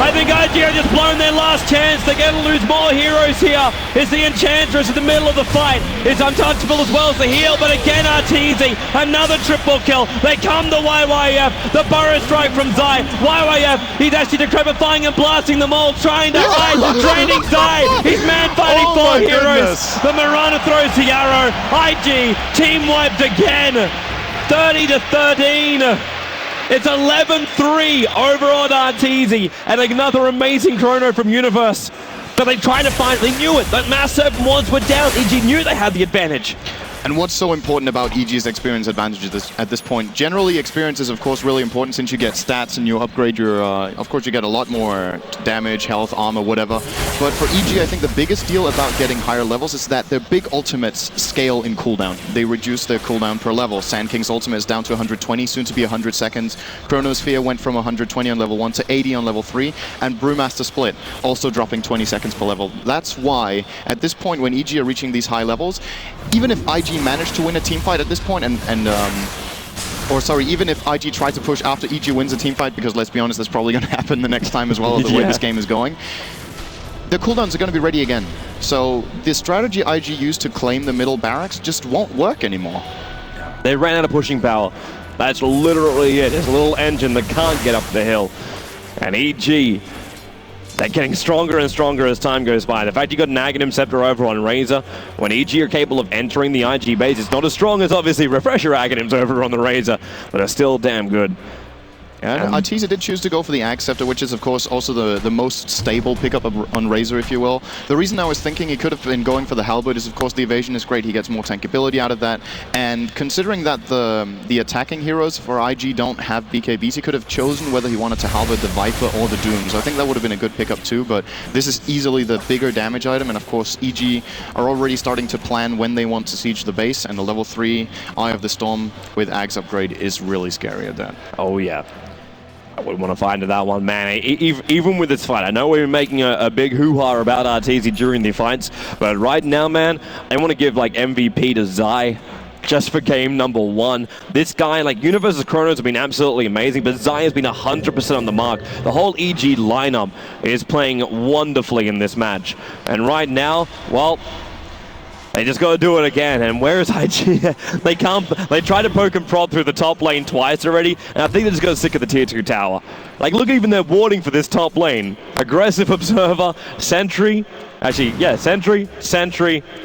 I think IG have just blown their last chance. They're going to lose more heroes here. It's the Enchantress in the middle of the fight. It's Untouchable as well as the heal, but again Arteezy, another triple kill. They come to YYF, the Burrow strike from Zai. YYF, he's actually decrepifying and blasting them all, trying to hide, draining Zai. He's man fighting 4 heroes. The Mirana throws the arrow. IG, team wiped again. 30-13. It's 11-3 over on Arteezy, and another amazing Chrono from Universe. But they tried to find, they knew it. That Mass Serpent Wards were down. EG knew they had the advantage. And what's so important about EG's experience advantages at this point? Generally, experience is of course really important since you get stats and you upgrade your, of course you get a lot more damage, health, armor, whatever. But for EG, I think the biggest deal about getting higher levels is that their big ultimates scale in cooldown. They reduce their cooldown per level. Sand King's ultimate is down to 120, soon to be 100 seconds. Chronosphere went from 120 on level 1 to 80 on level 3. And Brewmaster Split, also dropping 20 seconds per level. That's why, at this point, when EG are reaching these high levels, even if IG managed to win a team fight at this point, even if IG tried to push after EG wins a team fight, because let's be honest, that's probably going to happen the next time as well, the way this game is going, the cooldowns are going to be ready again. So the strategy IG used to claim the middle barracks just won't work anymore. They ran out of pushing power. That's literally it. There's a little engine that can't get up the hill. And EG, they're getting stronger and stronger as time goes by. The fact you got an Aghanim Scepter over on Razor, when EG are capable of entering the IG base, it's not as strong as obviously Refresher Aghanims over on the Razor, but are still damn good. And Arteezy did choose to go for the Ag Scepter, which is of course also the most stable pickup on Razor, if you will. The reason I was thinking he could have been going for the Halberd is of course the evasion is great, he gets more tankability out of that, and considering that the attacking heroes for IG don't have BKBs, he could have chosen whether he wanted to Halberd the Viper or the Doom. So I think that would have been a good pickup too, but this is easily the bigger damage item, and of course EG are already starting to plan when they want to siege the base, and the level 3 Eye of the Storm with Ag's upgrade is really scary at that. Oh yeah. I wouldn't want to fight into that one, man. Even with this fight, I know we've been making a big hoo-ha about Arteezy during the fights, but right now, man, I want to give like MVP to Zai just for game number 1. This guy, like, Universe's Chronos have been absolutely amazing, but Zai has been 100% on the mark. The whole EG lineup is playing wonderfully in this match. And right now, well, they just got to do it again, and where is IG? They can't. They tried to poke and prod through the top lane twice already, and I think they're just going to stick at the tier 2 tower. Like, look, even their warding for this top lane. Aggressive Observer, Sentry, actually, yeah, Sentry,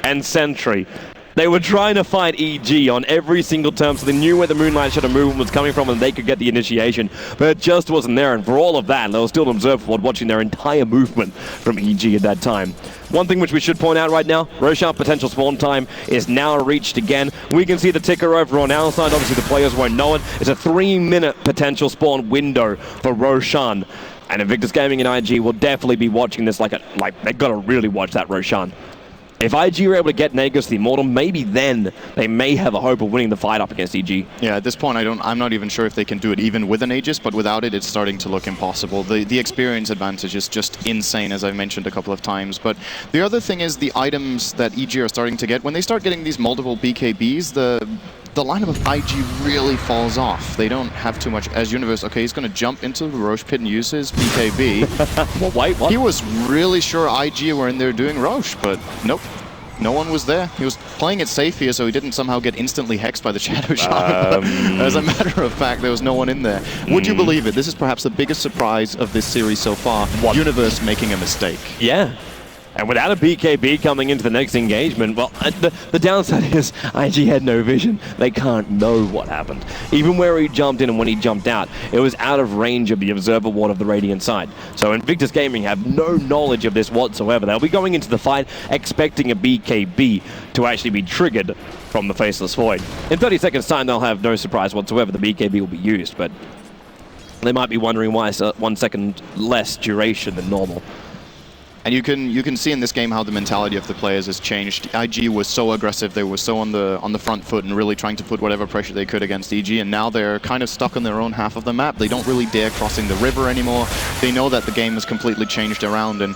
and Sentry. They were trying to fight EG on every single term, so they knew where the Moonlight Shadow movement was coming from and they could get the initiation, but it just wasn't there, and for all of that, they were still observable watching their entire movement from EG at that time. One thing which we should point out right now, Roshan potential spawn time is now reached again. We can see the ticker over on our side, obviously the players won't know it. It's a 3-minute potential spawn window for Roshan, and Invictus Gaming and IG will definitely be watching this like they've got to really watch that Roshan. If IG are able to get Nagus the Immortal, maybe then they may have a hope of winning the fight up against EG. Yeah, at this point, I'm not even sure if they can do it even with an Aegis, but without it, it's starting to look impossible. The experience advantage is just insane, as I've mentioned a couple of times. But the other thing is the items that EG are starting to get. When they start getting these multiple BKBs, the lineup of IG really falls off. They don't have too much as Universe. Okay, he's going to jump into the Roche pit and use his BKB. Well, wait, what? He was really sure IG were in there doing Roche, but nope. No one was there. He was playing it safe here, so he didn't somehow get instantly hexed by the Shadow Shaman. As a matter of fact, there was no one in there. Would you believe it? This is perhaps the biggest surprise of this series so far. What? Universe making a mistake. Yeah. And without a BKB coming into the next engagement, well, the downside is IG had no vision. They can't know what happened. Even where he jumped in and when he jumped out, it was out of range of the Observer Ward of the Radiant side. So Invictus Gaming have no knowledge of this whatsoever. They'll be going into the fight expecting a BKB to actually be triggered from the Faceless Void. In 30 seconds time, they'll have no surprise whatsoever. The BKB will be used, but they might be wondering why it's 1 second less duration than normal. And you can see in this game how the mentality of the players has changed. IG was so aggressive, they were so on the front foot and really trying to put whatever pressure they could against EG, and now they're kind of stuck on their own half of the map. They don't really dare crossing the river anymore. They know that the game has completely changed around, and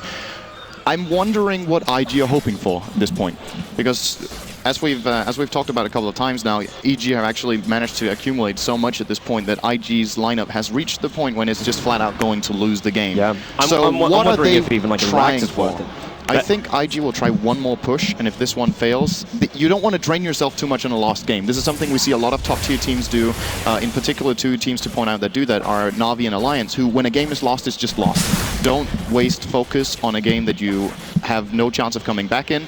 I'm wondering what IG are hoping for at this point, because as we've talked about a couple of times now, EG have actually managed to accumulate so much at this point that IG's lineup has reached the point when it's just flat out going to lose the game. Yeah, I'm wondering if even like a Rax is worth it. I think IG will try one more push, and if this one fails, you don't want to drain yourself too much in a lost game. This is something we see a lot of top-tier teams do. In particular, 2 teams to point out that do that are Na'Vi and Alliance, who, when a game is lost, it's just lost. Don't waste focus on a game that you have no chance of coming back in.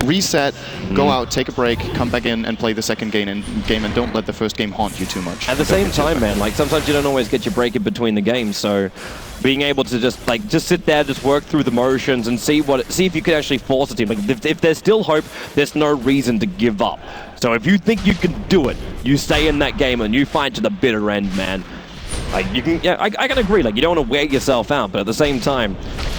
reset, go out, take a break, come back in and play the second game, and don't let the first game haunt you too much. At the same time, man, like sometimes you don't always get your break in between the games, so being able to just sit there, just work through the motions and see if you can actually force a team. Like if there's still hope, there's no reason to give up. So if you think you can do it, you stay in that game and you fight to the bitter end, man. Like you can, yeah, I can agree. Like you don't want to wear yourself out, but at the same time,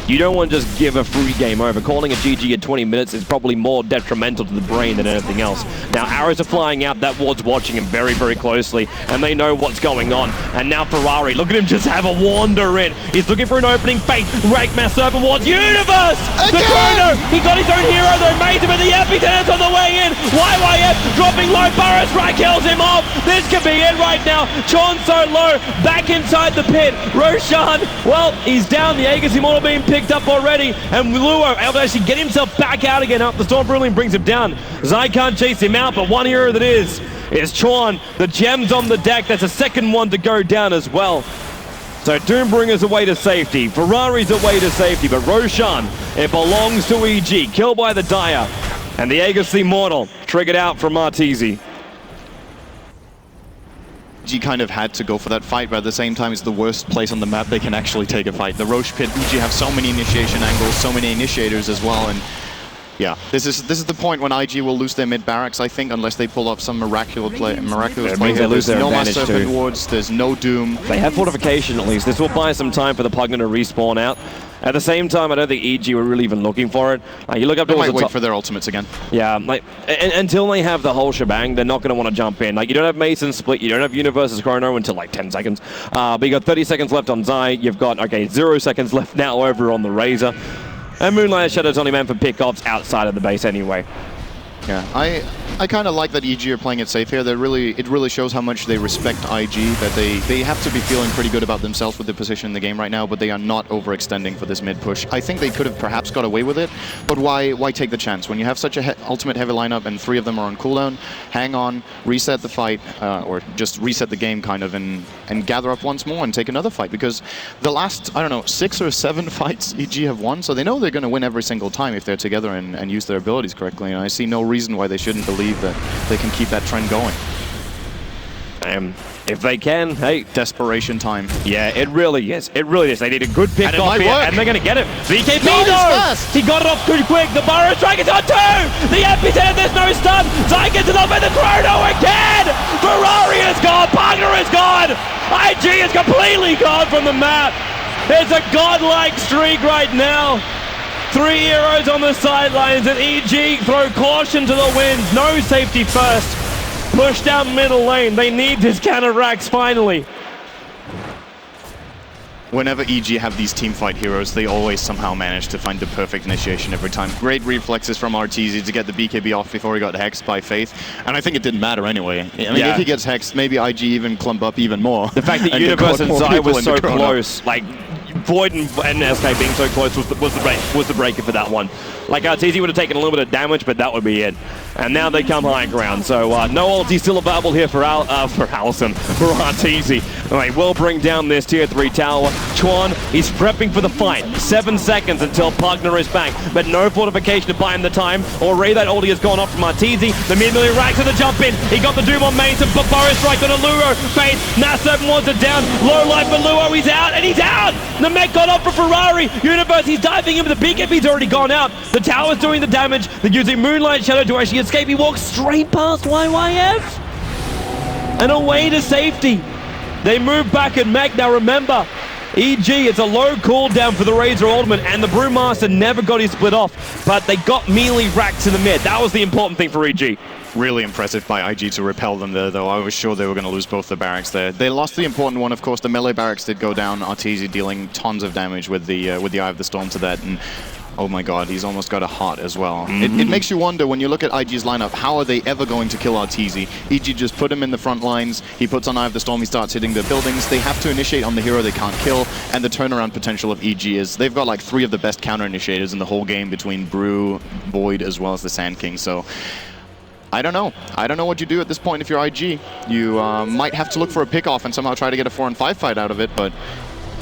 you don't want to just give a free game over. Calling a GG at 20 minutes is probably more detrimental to the brain than anything else. Now arrows are flying out. That ward's watching him very, very closely, and they know what's going on. And now Ferrari, look at him just have a wander in. He's looking for an opening. Fate, Rake, Mass Serpent Wards, Universe! The Chrono! He got his own hero though, made him in the epicenters on the way in. YYF dropping low, Burrow Strike kills him off. This could be it right now. Chon so low, back inside the pit. Roshan, well, he's down. The Aegis Immortal being picked up already, and Luo able to actually get himself back out again. Up the Storm Brilliant brings him down. Zai can't chase him out, but one hero that is Chuan. The gems on the deck. That's a second one to go down as well. So Doombringer's away to safety. Ferrari's away to safety, but Roshan, it belongs to EG. Killed by the Dire, and the Aegis Immortal triggered out from Arteezy. EG kind of had to go for that fight, but at the same time it's the worst place on the map they can actually take a fight. The Roche Pit, EG have so many initiation angles, so many initiators as well, and yeah, this is the point when IG will lose their mid barracks, I think, unless they pull up some miraculous play here. There's no Mass Serpent wards, there's no Doom. They have fortification at least. This will buy some time for the Pugna to respawn out. At the same time, I don't think EG were really even looking for it. You look up they towards might the wait for their ultimates again. Yeah, like until they have the whole shebang, they're not going to want to jump in. Like you don't have Mason split, you don't have Universe's Chrono until like 10 seconds. But you got 30 seconds left on Zai. You've got 0 seconds left now over on the Razor. And Moonlight Shadow's only meant for pickoffs outside of the base anyway. Yeah, I kind of like that EG are playing it safe here. It really shows how much they respect IG, that they have to be feeling pretty good about themselves with their position in the game right now, but they are not overextending for this mid push. I think they could have perhaps got away with it, but why take the chance? When you have such a ultimate heavy lineup and 3 of them are on cooldown, hang on, reset the fight, or just reset the game kind of, and gather up once more and take another fight, because the last, I don't know, 6 or 7 fights EG have won, so they know they're going to win every single time if they're together and use their abilities correctly, and I see no reason why they shouldn't believe that they can keep that trend going. If they can, hey. Desperation time. Yeah, it really is. It really is. They need a good pick off here, and they're going to get it. VKP, no! He got it off too quick. The Burrow Strike is on 2! The epicenter, there's no stun. Zai gets it off, and the Chrono again! Ferrari is gone. Pugna is gone. IG is completely gone from the map. It's a godlike streak right now. 3 heroes on the sidelines, and EG throw caution to the wind. No safety first. Push down middle lane. They need this counter-racks finally. Whenever EG have these teamfight heroes, they always somehow manage to find the perfect initiation every time. Great reflexes from Arteezy to get the BKB off before he got hexed by Faith. And I think it didn't matter anyway. I mean, if he gets hexed, maybe IG even clump up even more. The fact that Universe and Zai were so close, like Void and SK being so close was the breaker for that one. Like Arteezy would have taken a little bit of damage, but that would be it. And now they come high ground. So no ulti still available here for Allison, for Arteezy. They will bring down this tier 3 tower. Chuan is prepping for the fight. 7 seconds until Pugna is back, but no fortification to buy him the time. Already that ulti has gone off from Arteezy. The mid-million racks to the jump in. He got the Doom on Mason, but Burrow Strike on Alluro. Faith, Mass Serpent wants it down. Low life for Luo, he's out, and he's out! The mech got off for Ferrari. Universe, he's diving in, but the BKB's already gone out. The tower's doing the damage. They're using Moonlight Shadow to actually escape. He walks straight past YYF. And away to safety. They move back and mech. Now remember, EG, it's a low cooldown for the Razor Ultimate, and the Brewmaster never got his split off, but they got melee racks in the mid. That was the important thing for EG. Really impressive by IG to repel them there, though. I was sure they were going to lose both the barracks there. They lost the important one, of course. The melee barracks did go down. Arteezy dealing tons of damage with the Eye of the Storm to that, and oh my god, he's almost got a heart as well. It makes you wonder, when you look at IG's lineup, how are they ever going to kill Arteezy? EG just put him in the front lines, he puts on Eye of the Storm, he starts hitting the buildings. They have to initiate on the hero they can't kill, and the turnaround potential of EG is, they've got like 3 of the best counter initiators in the whole game between Brew, Void, as well as the Sand King, so I don't know. I don't know what you do at this point if you're IG. You might have to look for a pick-off and somehow try to get a 4-on-5 fight out of it, but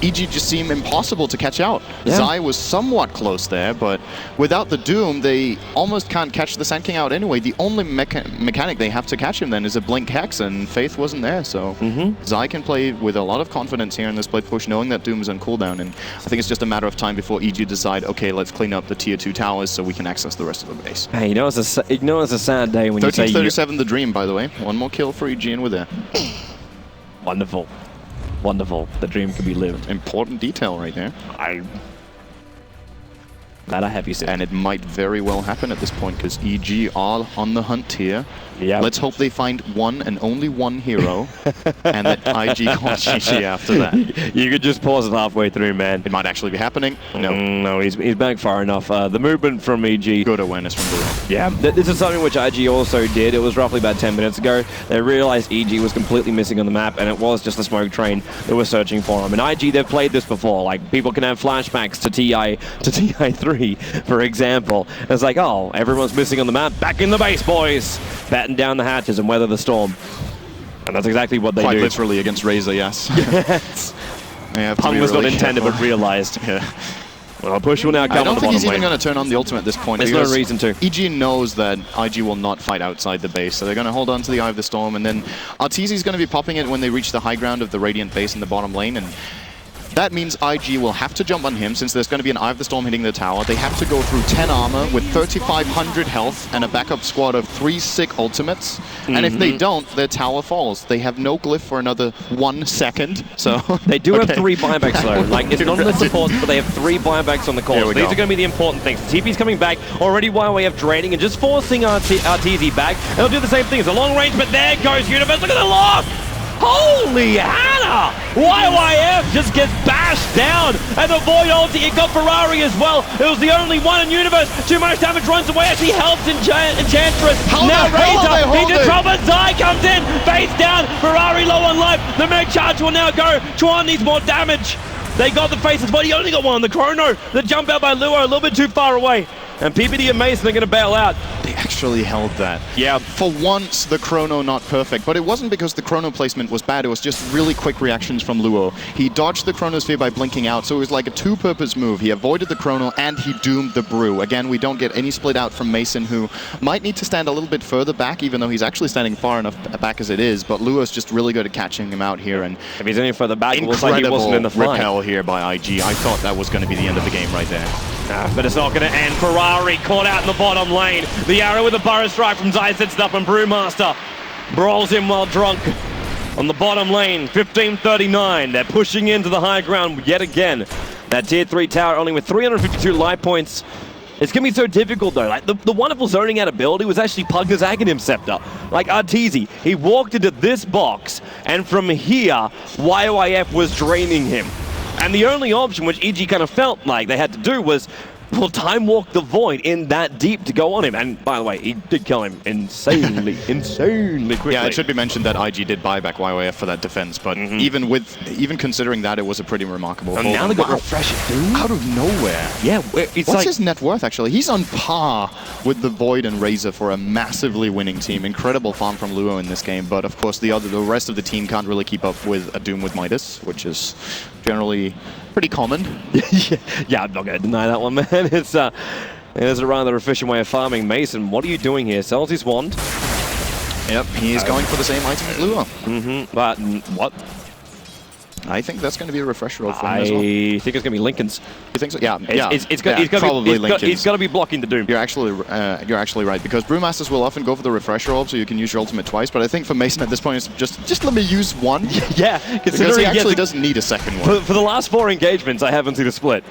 EG just seem impossible to catch out. Yeah. Zai was somewhat close there, but without the Doom, they almost can't catch the Sand King out anyway. The only mechanic they have to catch him then is a Blink Hex, and Faith wasn't there, so Zai can play with a lot of confidence here in this split push, knowing that Doom is on cooldown, and I think it's just a matter of time before EG decide, okay, let's clean up the tier 2 towers so we can access the rest of the base. Hey, you know it's a sad day when you say 1337 the Dream, by the way. One more kill for EG and we're there. Wonderful. Wonderful. The dream can be lived. Important detail right there. That I have you said. And it might very well happen at this point, because EG are on the hunt here. Yeah. Let's hope they find one and only one hero, and that IG can't GG after that. You could just pause it halfway through, man. It might actually be happening. No. No, he's back far enough. The movement from EG. Good awareness from Blue. Yeah, this is something which IG also did. It was roughly about 10 minutes ago. They realized EG was completely missing on the map, and it was just a smoke train that was searching for him. And IG, they've played this before. Like, people can have flashbacks to TI3, for example. And it's like, oh, everyone's missing on the map. Back in the base, boys. Batten down the hatches and weather the storm. And that's exactly what they Quite do. literally against Razor, yes. Yes. Pun was not intended, but realized. Yeah. Well, push will now come I on don't the think bottom he's even lane. going to turn on the ultimate at this point. There's no reason to. EG knows that IG will not fight outside the base, so they're going to hold on to the Eye of the Storm, and then Arteezy is going to be popping it when they reach the high ground of the Radiant base in the bottom lane, and that means IG will have to jump on him, since there's going to be an Eye of the Storm hitting the tower. They have to go through 10 armor with 3,500 health and a backup squad of 3 sick ultimates. And if they don't, their tower falls. They have no glyph for another 1 second, so... They do have 3 buybacks though. Like, it's not in the support, but they have 3 buybacks on the course. These are going to be the important things. TP's coming back, already YYF draining and just forcing Arteezy back. They'll do the same thing. It's a long range, but there goes Universe. Look at the lock! Holy Hannah! YYF just gets bashed down, and the Void ulti, it got Ferrari as well. It was the only one in Universe. Too much damage, runs away as he helps Enchantress. Now Razor, he just drops, Zai comes in, face down, Ferrari low on life. The Meg charge will now go. Chuan needs more damage. They got the faces, but he only got one on the Chrono. The jump out by Luo, a little bit too far away. And PPD and Mason are going to bail out. They actually held that. Yeah. For once, the Chrono not perfect, but it wasn't because the Chrono placement was bad, it was just really quick reactions from Luo. He dodged the Chronosphere by blinking out, so it was like a two-purpose move. He avoided the Chrono and he doomed the Brew. Again, we don't get any split out from Mason, who might need to stand a little bit further back, even though he's actually standing far enough back as it is, but Luo's just really good at catching him out here. And if he's any further back, it looks like he wasn't in the fight. Repel here by IG. I thought that was going to be the end of the game right there. But it's not going to end. Ferrari caught out in the bottom lane. The arrow with the Burrow Strike from Zai sets it up, and Brewmaster brawls in while drunk on the bottom lane. 15:39. They're pushing into the high ground yet again. That tier 3 tower only with 352 life points. It's going to be so difficult though. Like the wonderful zoning out ability was actually Pugner's Aghanim Scepter. Like Arteezy, he walked into this box, and from here, YYF was draining him. And the only option which EG kind of felt like they had to do was, well, time walk the Void in that deep to go on him. And by the way, he did kill him insanely, insanely quickly. Yeah, it should be mentioned that IG did buy back YYF for that defense, but even considering that, it was a pretty remarkable And now they got Refresh it, dude. Out of nowhere. Yeah, it's What's his net worth, actually? He's on par with the Void and Razor for a massively winning team. Incredible farm from Luo in this game, but of course the rest of the team can't really keep up with a Doom with Midas, which is generally pretty common. Yeah, I'm not going to deny that one, man. It's a rather efficient way of farming. Mason, what are you doing here? Sells his wand. Yep, he is going for the same item as Luo. But what? I think that's going to be a refresher roll for him as well. I think it's going to be Lincoln's. You think so? Yeah, He's got to be blocking the Doom. You're actually right, because Brewmasters will often go for the refresher orb, so you can use your ultimate twice. But I think for Mason at this point, it's just let me use one. Yeah, because he actually doesn't need a second one. For the last 4 engagements, I haven't seen a split.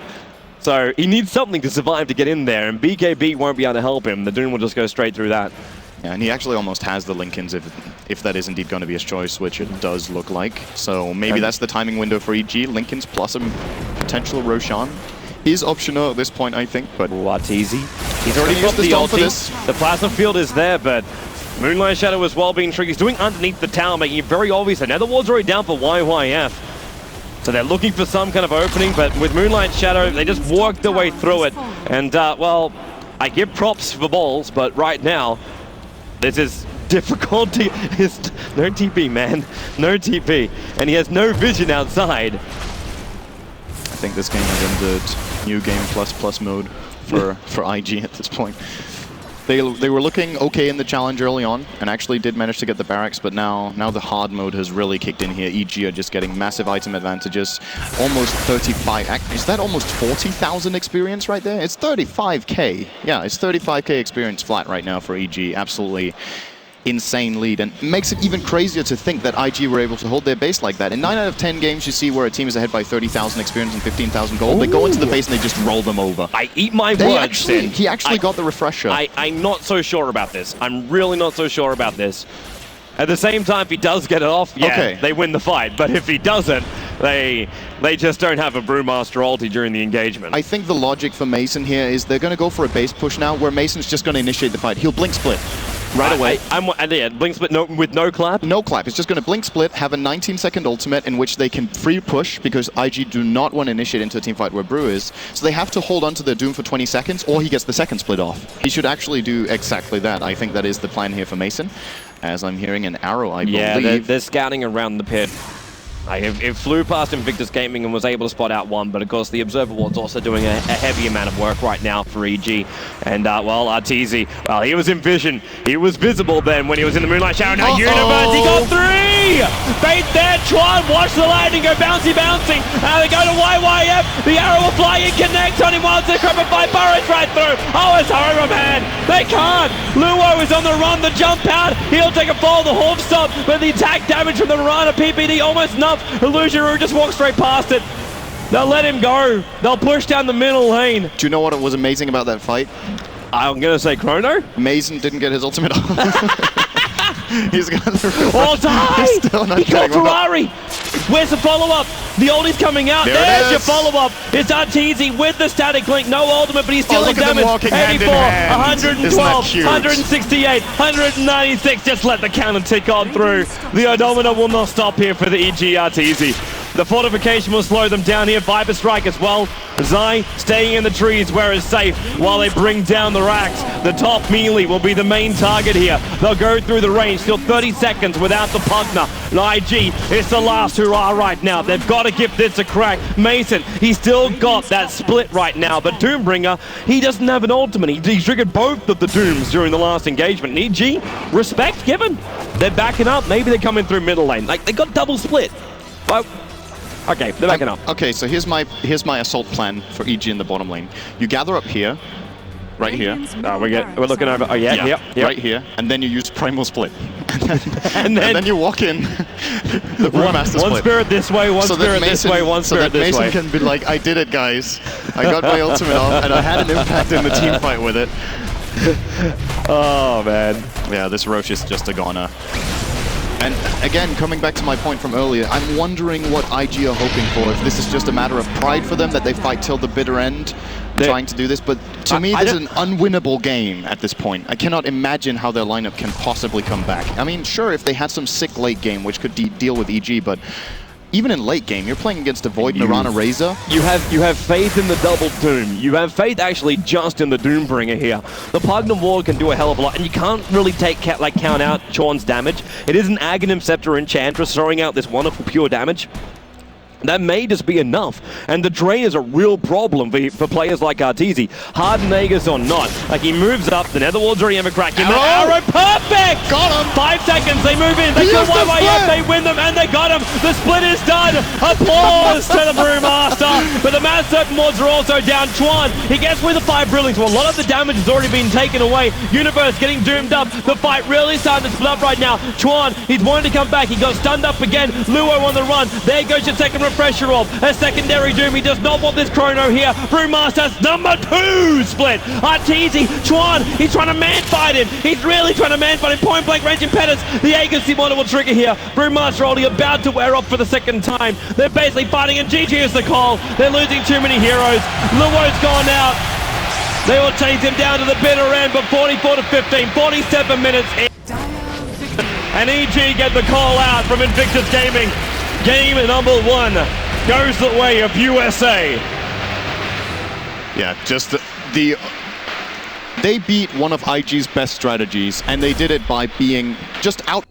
So he needs something to survive to get in there, and BKB won't be able to help him. The Doom will just go straight through that. Yeah, and he actually almost has the Lincolns if that is indeed going to be his choice, which it does look like. So maybe that's the timing window for EG. Lincolns plus a potential Roshan is optional at this point, I think. But Arteezy, he's already got the ulti. The plasma field is there, but Moonlight Shadow as well being tricky. He's doing underneath the tower, making it very obvious. And now the ward's already down for YYF. So they're looking for some kind of opening, but with Moonlight Shadow, they just worked their way through it. And, well, I give props for balls, but right now, this is difficulty. No TP, man. No TP. And he has no vision outside. think this game has ended new game plus mode for IG at this point. They were looking okay in the challenge early on and actually did manage to get the barracks, but now the hard mode has really kicked in here. EG are just getting massive item advantages. Almost 35. Is that almost 40,000 experience right there? It's 35k. Yeah, it's 35k experience flat right now for EG. Absolutely insane lead, and makes it even crazier to think that IG were able to hold their base like that. In 9 out of 10 games you see where a team is ahead by 30,000 experience and 15,000 gold. They go into the base and they just roll them over. I eat my words. He actually got the refresher. I'm not so sure about this. I'm really not so sure about this. At the same time, if he does get it off, they win the fight. But if he doesn't, they just don't have a Brewmaster ulti during the engagement. I think the logic for Mason here is they're going to go for a base push now, where Mason's just going to initiate the fight. He'll blink split right away. Blink split with no clap? No clap. It's just going to blink split, have a 19-second ultimate in which they can free push, because IG do not want to initiate into a team fight where Brew is. So they have to hold on to their Doom for 20 seconds, or he gets the second split off. He should actually do exactly that. I think that is the plan here for Mason. As I'm hearing an arrow, I believe. Yeah, they're scouting around the pit. It flew past Invictus Gaming and was able to spot out one, but of course the Observer Ward's also doing a heavy amount of work right now for EG. And well, Arteezy, well, he was in vision. He was visible then when he was in the Moonlight Shower. Now Universe, he got 3! Bait there, Chuan, watch the landing, go bouncy. They go to YYF, the arrow will fly in, connect on him while the Crepify burrows right through. Oh, it's over, man. They can't. Luo is on the run, the jump out. He'll take a fall, the Horde stop, but the attack damage from the Mirana PPD almost enough. Illusionary just walks straight past it. They'll let him go. They'll push down the middle lane. Do you know what was amazing about that fight? I'm going to say Chrono. Mason didn't get his ultimate off. He's got the all die! He got Ferrari! Where's the follow-up? The oldie's coming out. There's your follow-up. It's Arteezy with the static link. No ultimate, but he's still in damage. 84, 112, 168, 196. Just let the counter tick on through. The odometer will not stop here for the EG Arteezy. The fortification will slow them down here. Viper Strike as well. Zai staying in the trees where it's safe while they bring down the racks. The top melee will be the main target here. They'll go through the range. Still 30 seconds without the Pugna. And IG, it's the last hurrah right now. They've got to give this a crack. Mason, he's still got that split right now. But Doombringer, he doesn't have an ultimate. He triggered both of the Dooms during the last engagement. And EG, respect given. They're backing up. Maybe they're coming through middle lane. Like, they got double split. But okay, they're backing up. Okay, so here's my assault plan for EG in the bottom lane. You gather up here, right here. We're looking over. Oh yeah, yep. Right here, and then you use Primal Split, and then you walk in the Brewmaster Split. One spirit this way, one spirit this way, one spirit this way. So that Mason can be like, I did it, guys. I got my ultimate off, and I had an impact in the team fight with it. Oh man. Yeah, this Roche is just a goner. And again, coming back to my point from earlier, I'm wondering what IG are hoping for. If this is just a matter of pride for them, that they fight till the bitter end, trying to do this. But to me, this is an unwinnable game at this point. I cannot imagine how their lineup can possibly come back. I mean, sure, if they had some sick late game, which could deal with EG, but even in late game, you're playing against a Void Mirana Razor. You have faith in the double Doom. You have faith actually just in the Doombringer here. The Pugna Ward can do a hell of a lot, and you can't really count out Chorn's damage. It is an Aghanim Scepter Enchantress throwing out this wonderful pure damage. That may just be enough, and the drain is a real problem for players like Arteezy. Hardenagus or not, like he moves up, the Netherward's already have a crack in the arrow, perfect! Got him! 5 seconds, they move in, they kill YYF, they win them, and they got him! The split is done! Applause to the Brewmaster! But the Mad Serpent Wards are also down. Chuan, he gets with the 5 Brilliant, so a lot of the damage has already been taken away. Universe getting doomed up, the fight really starting to split up right now. Chuan, he's wanting to come back, he got stunned up again. Luo on the run, there goes your second refresher off. A secondary Doom, he does not want this Chrono here. Brewmaster's number 2 split. Arteezy, Chuan, he's trying to man-fight him. He's really trying to man-fight him. Point blank range impedance. The Agency model will trigger here. Brewmaster only about to wear off for the second time. They're basically fighting, and GG is the call. They're losing too many heroes. Luo's gone out. They will chase him down to the bitter end, but 44 to 15, 47 minutes in. And EG get the call out from Invictus Gaming. Game number 1 goes the way of USA. Yeah, just they beat one of IG's best strategies, and they did it by being just out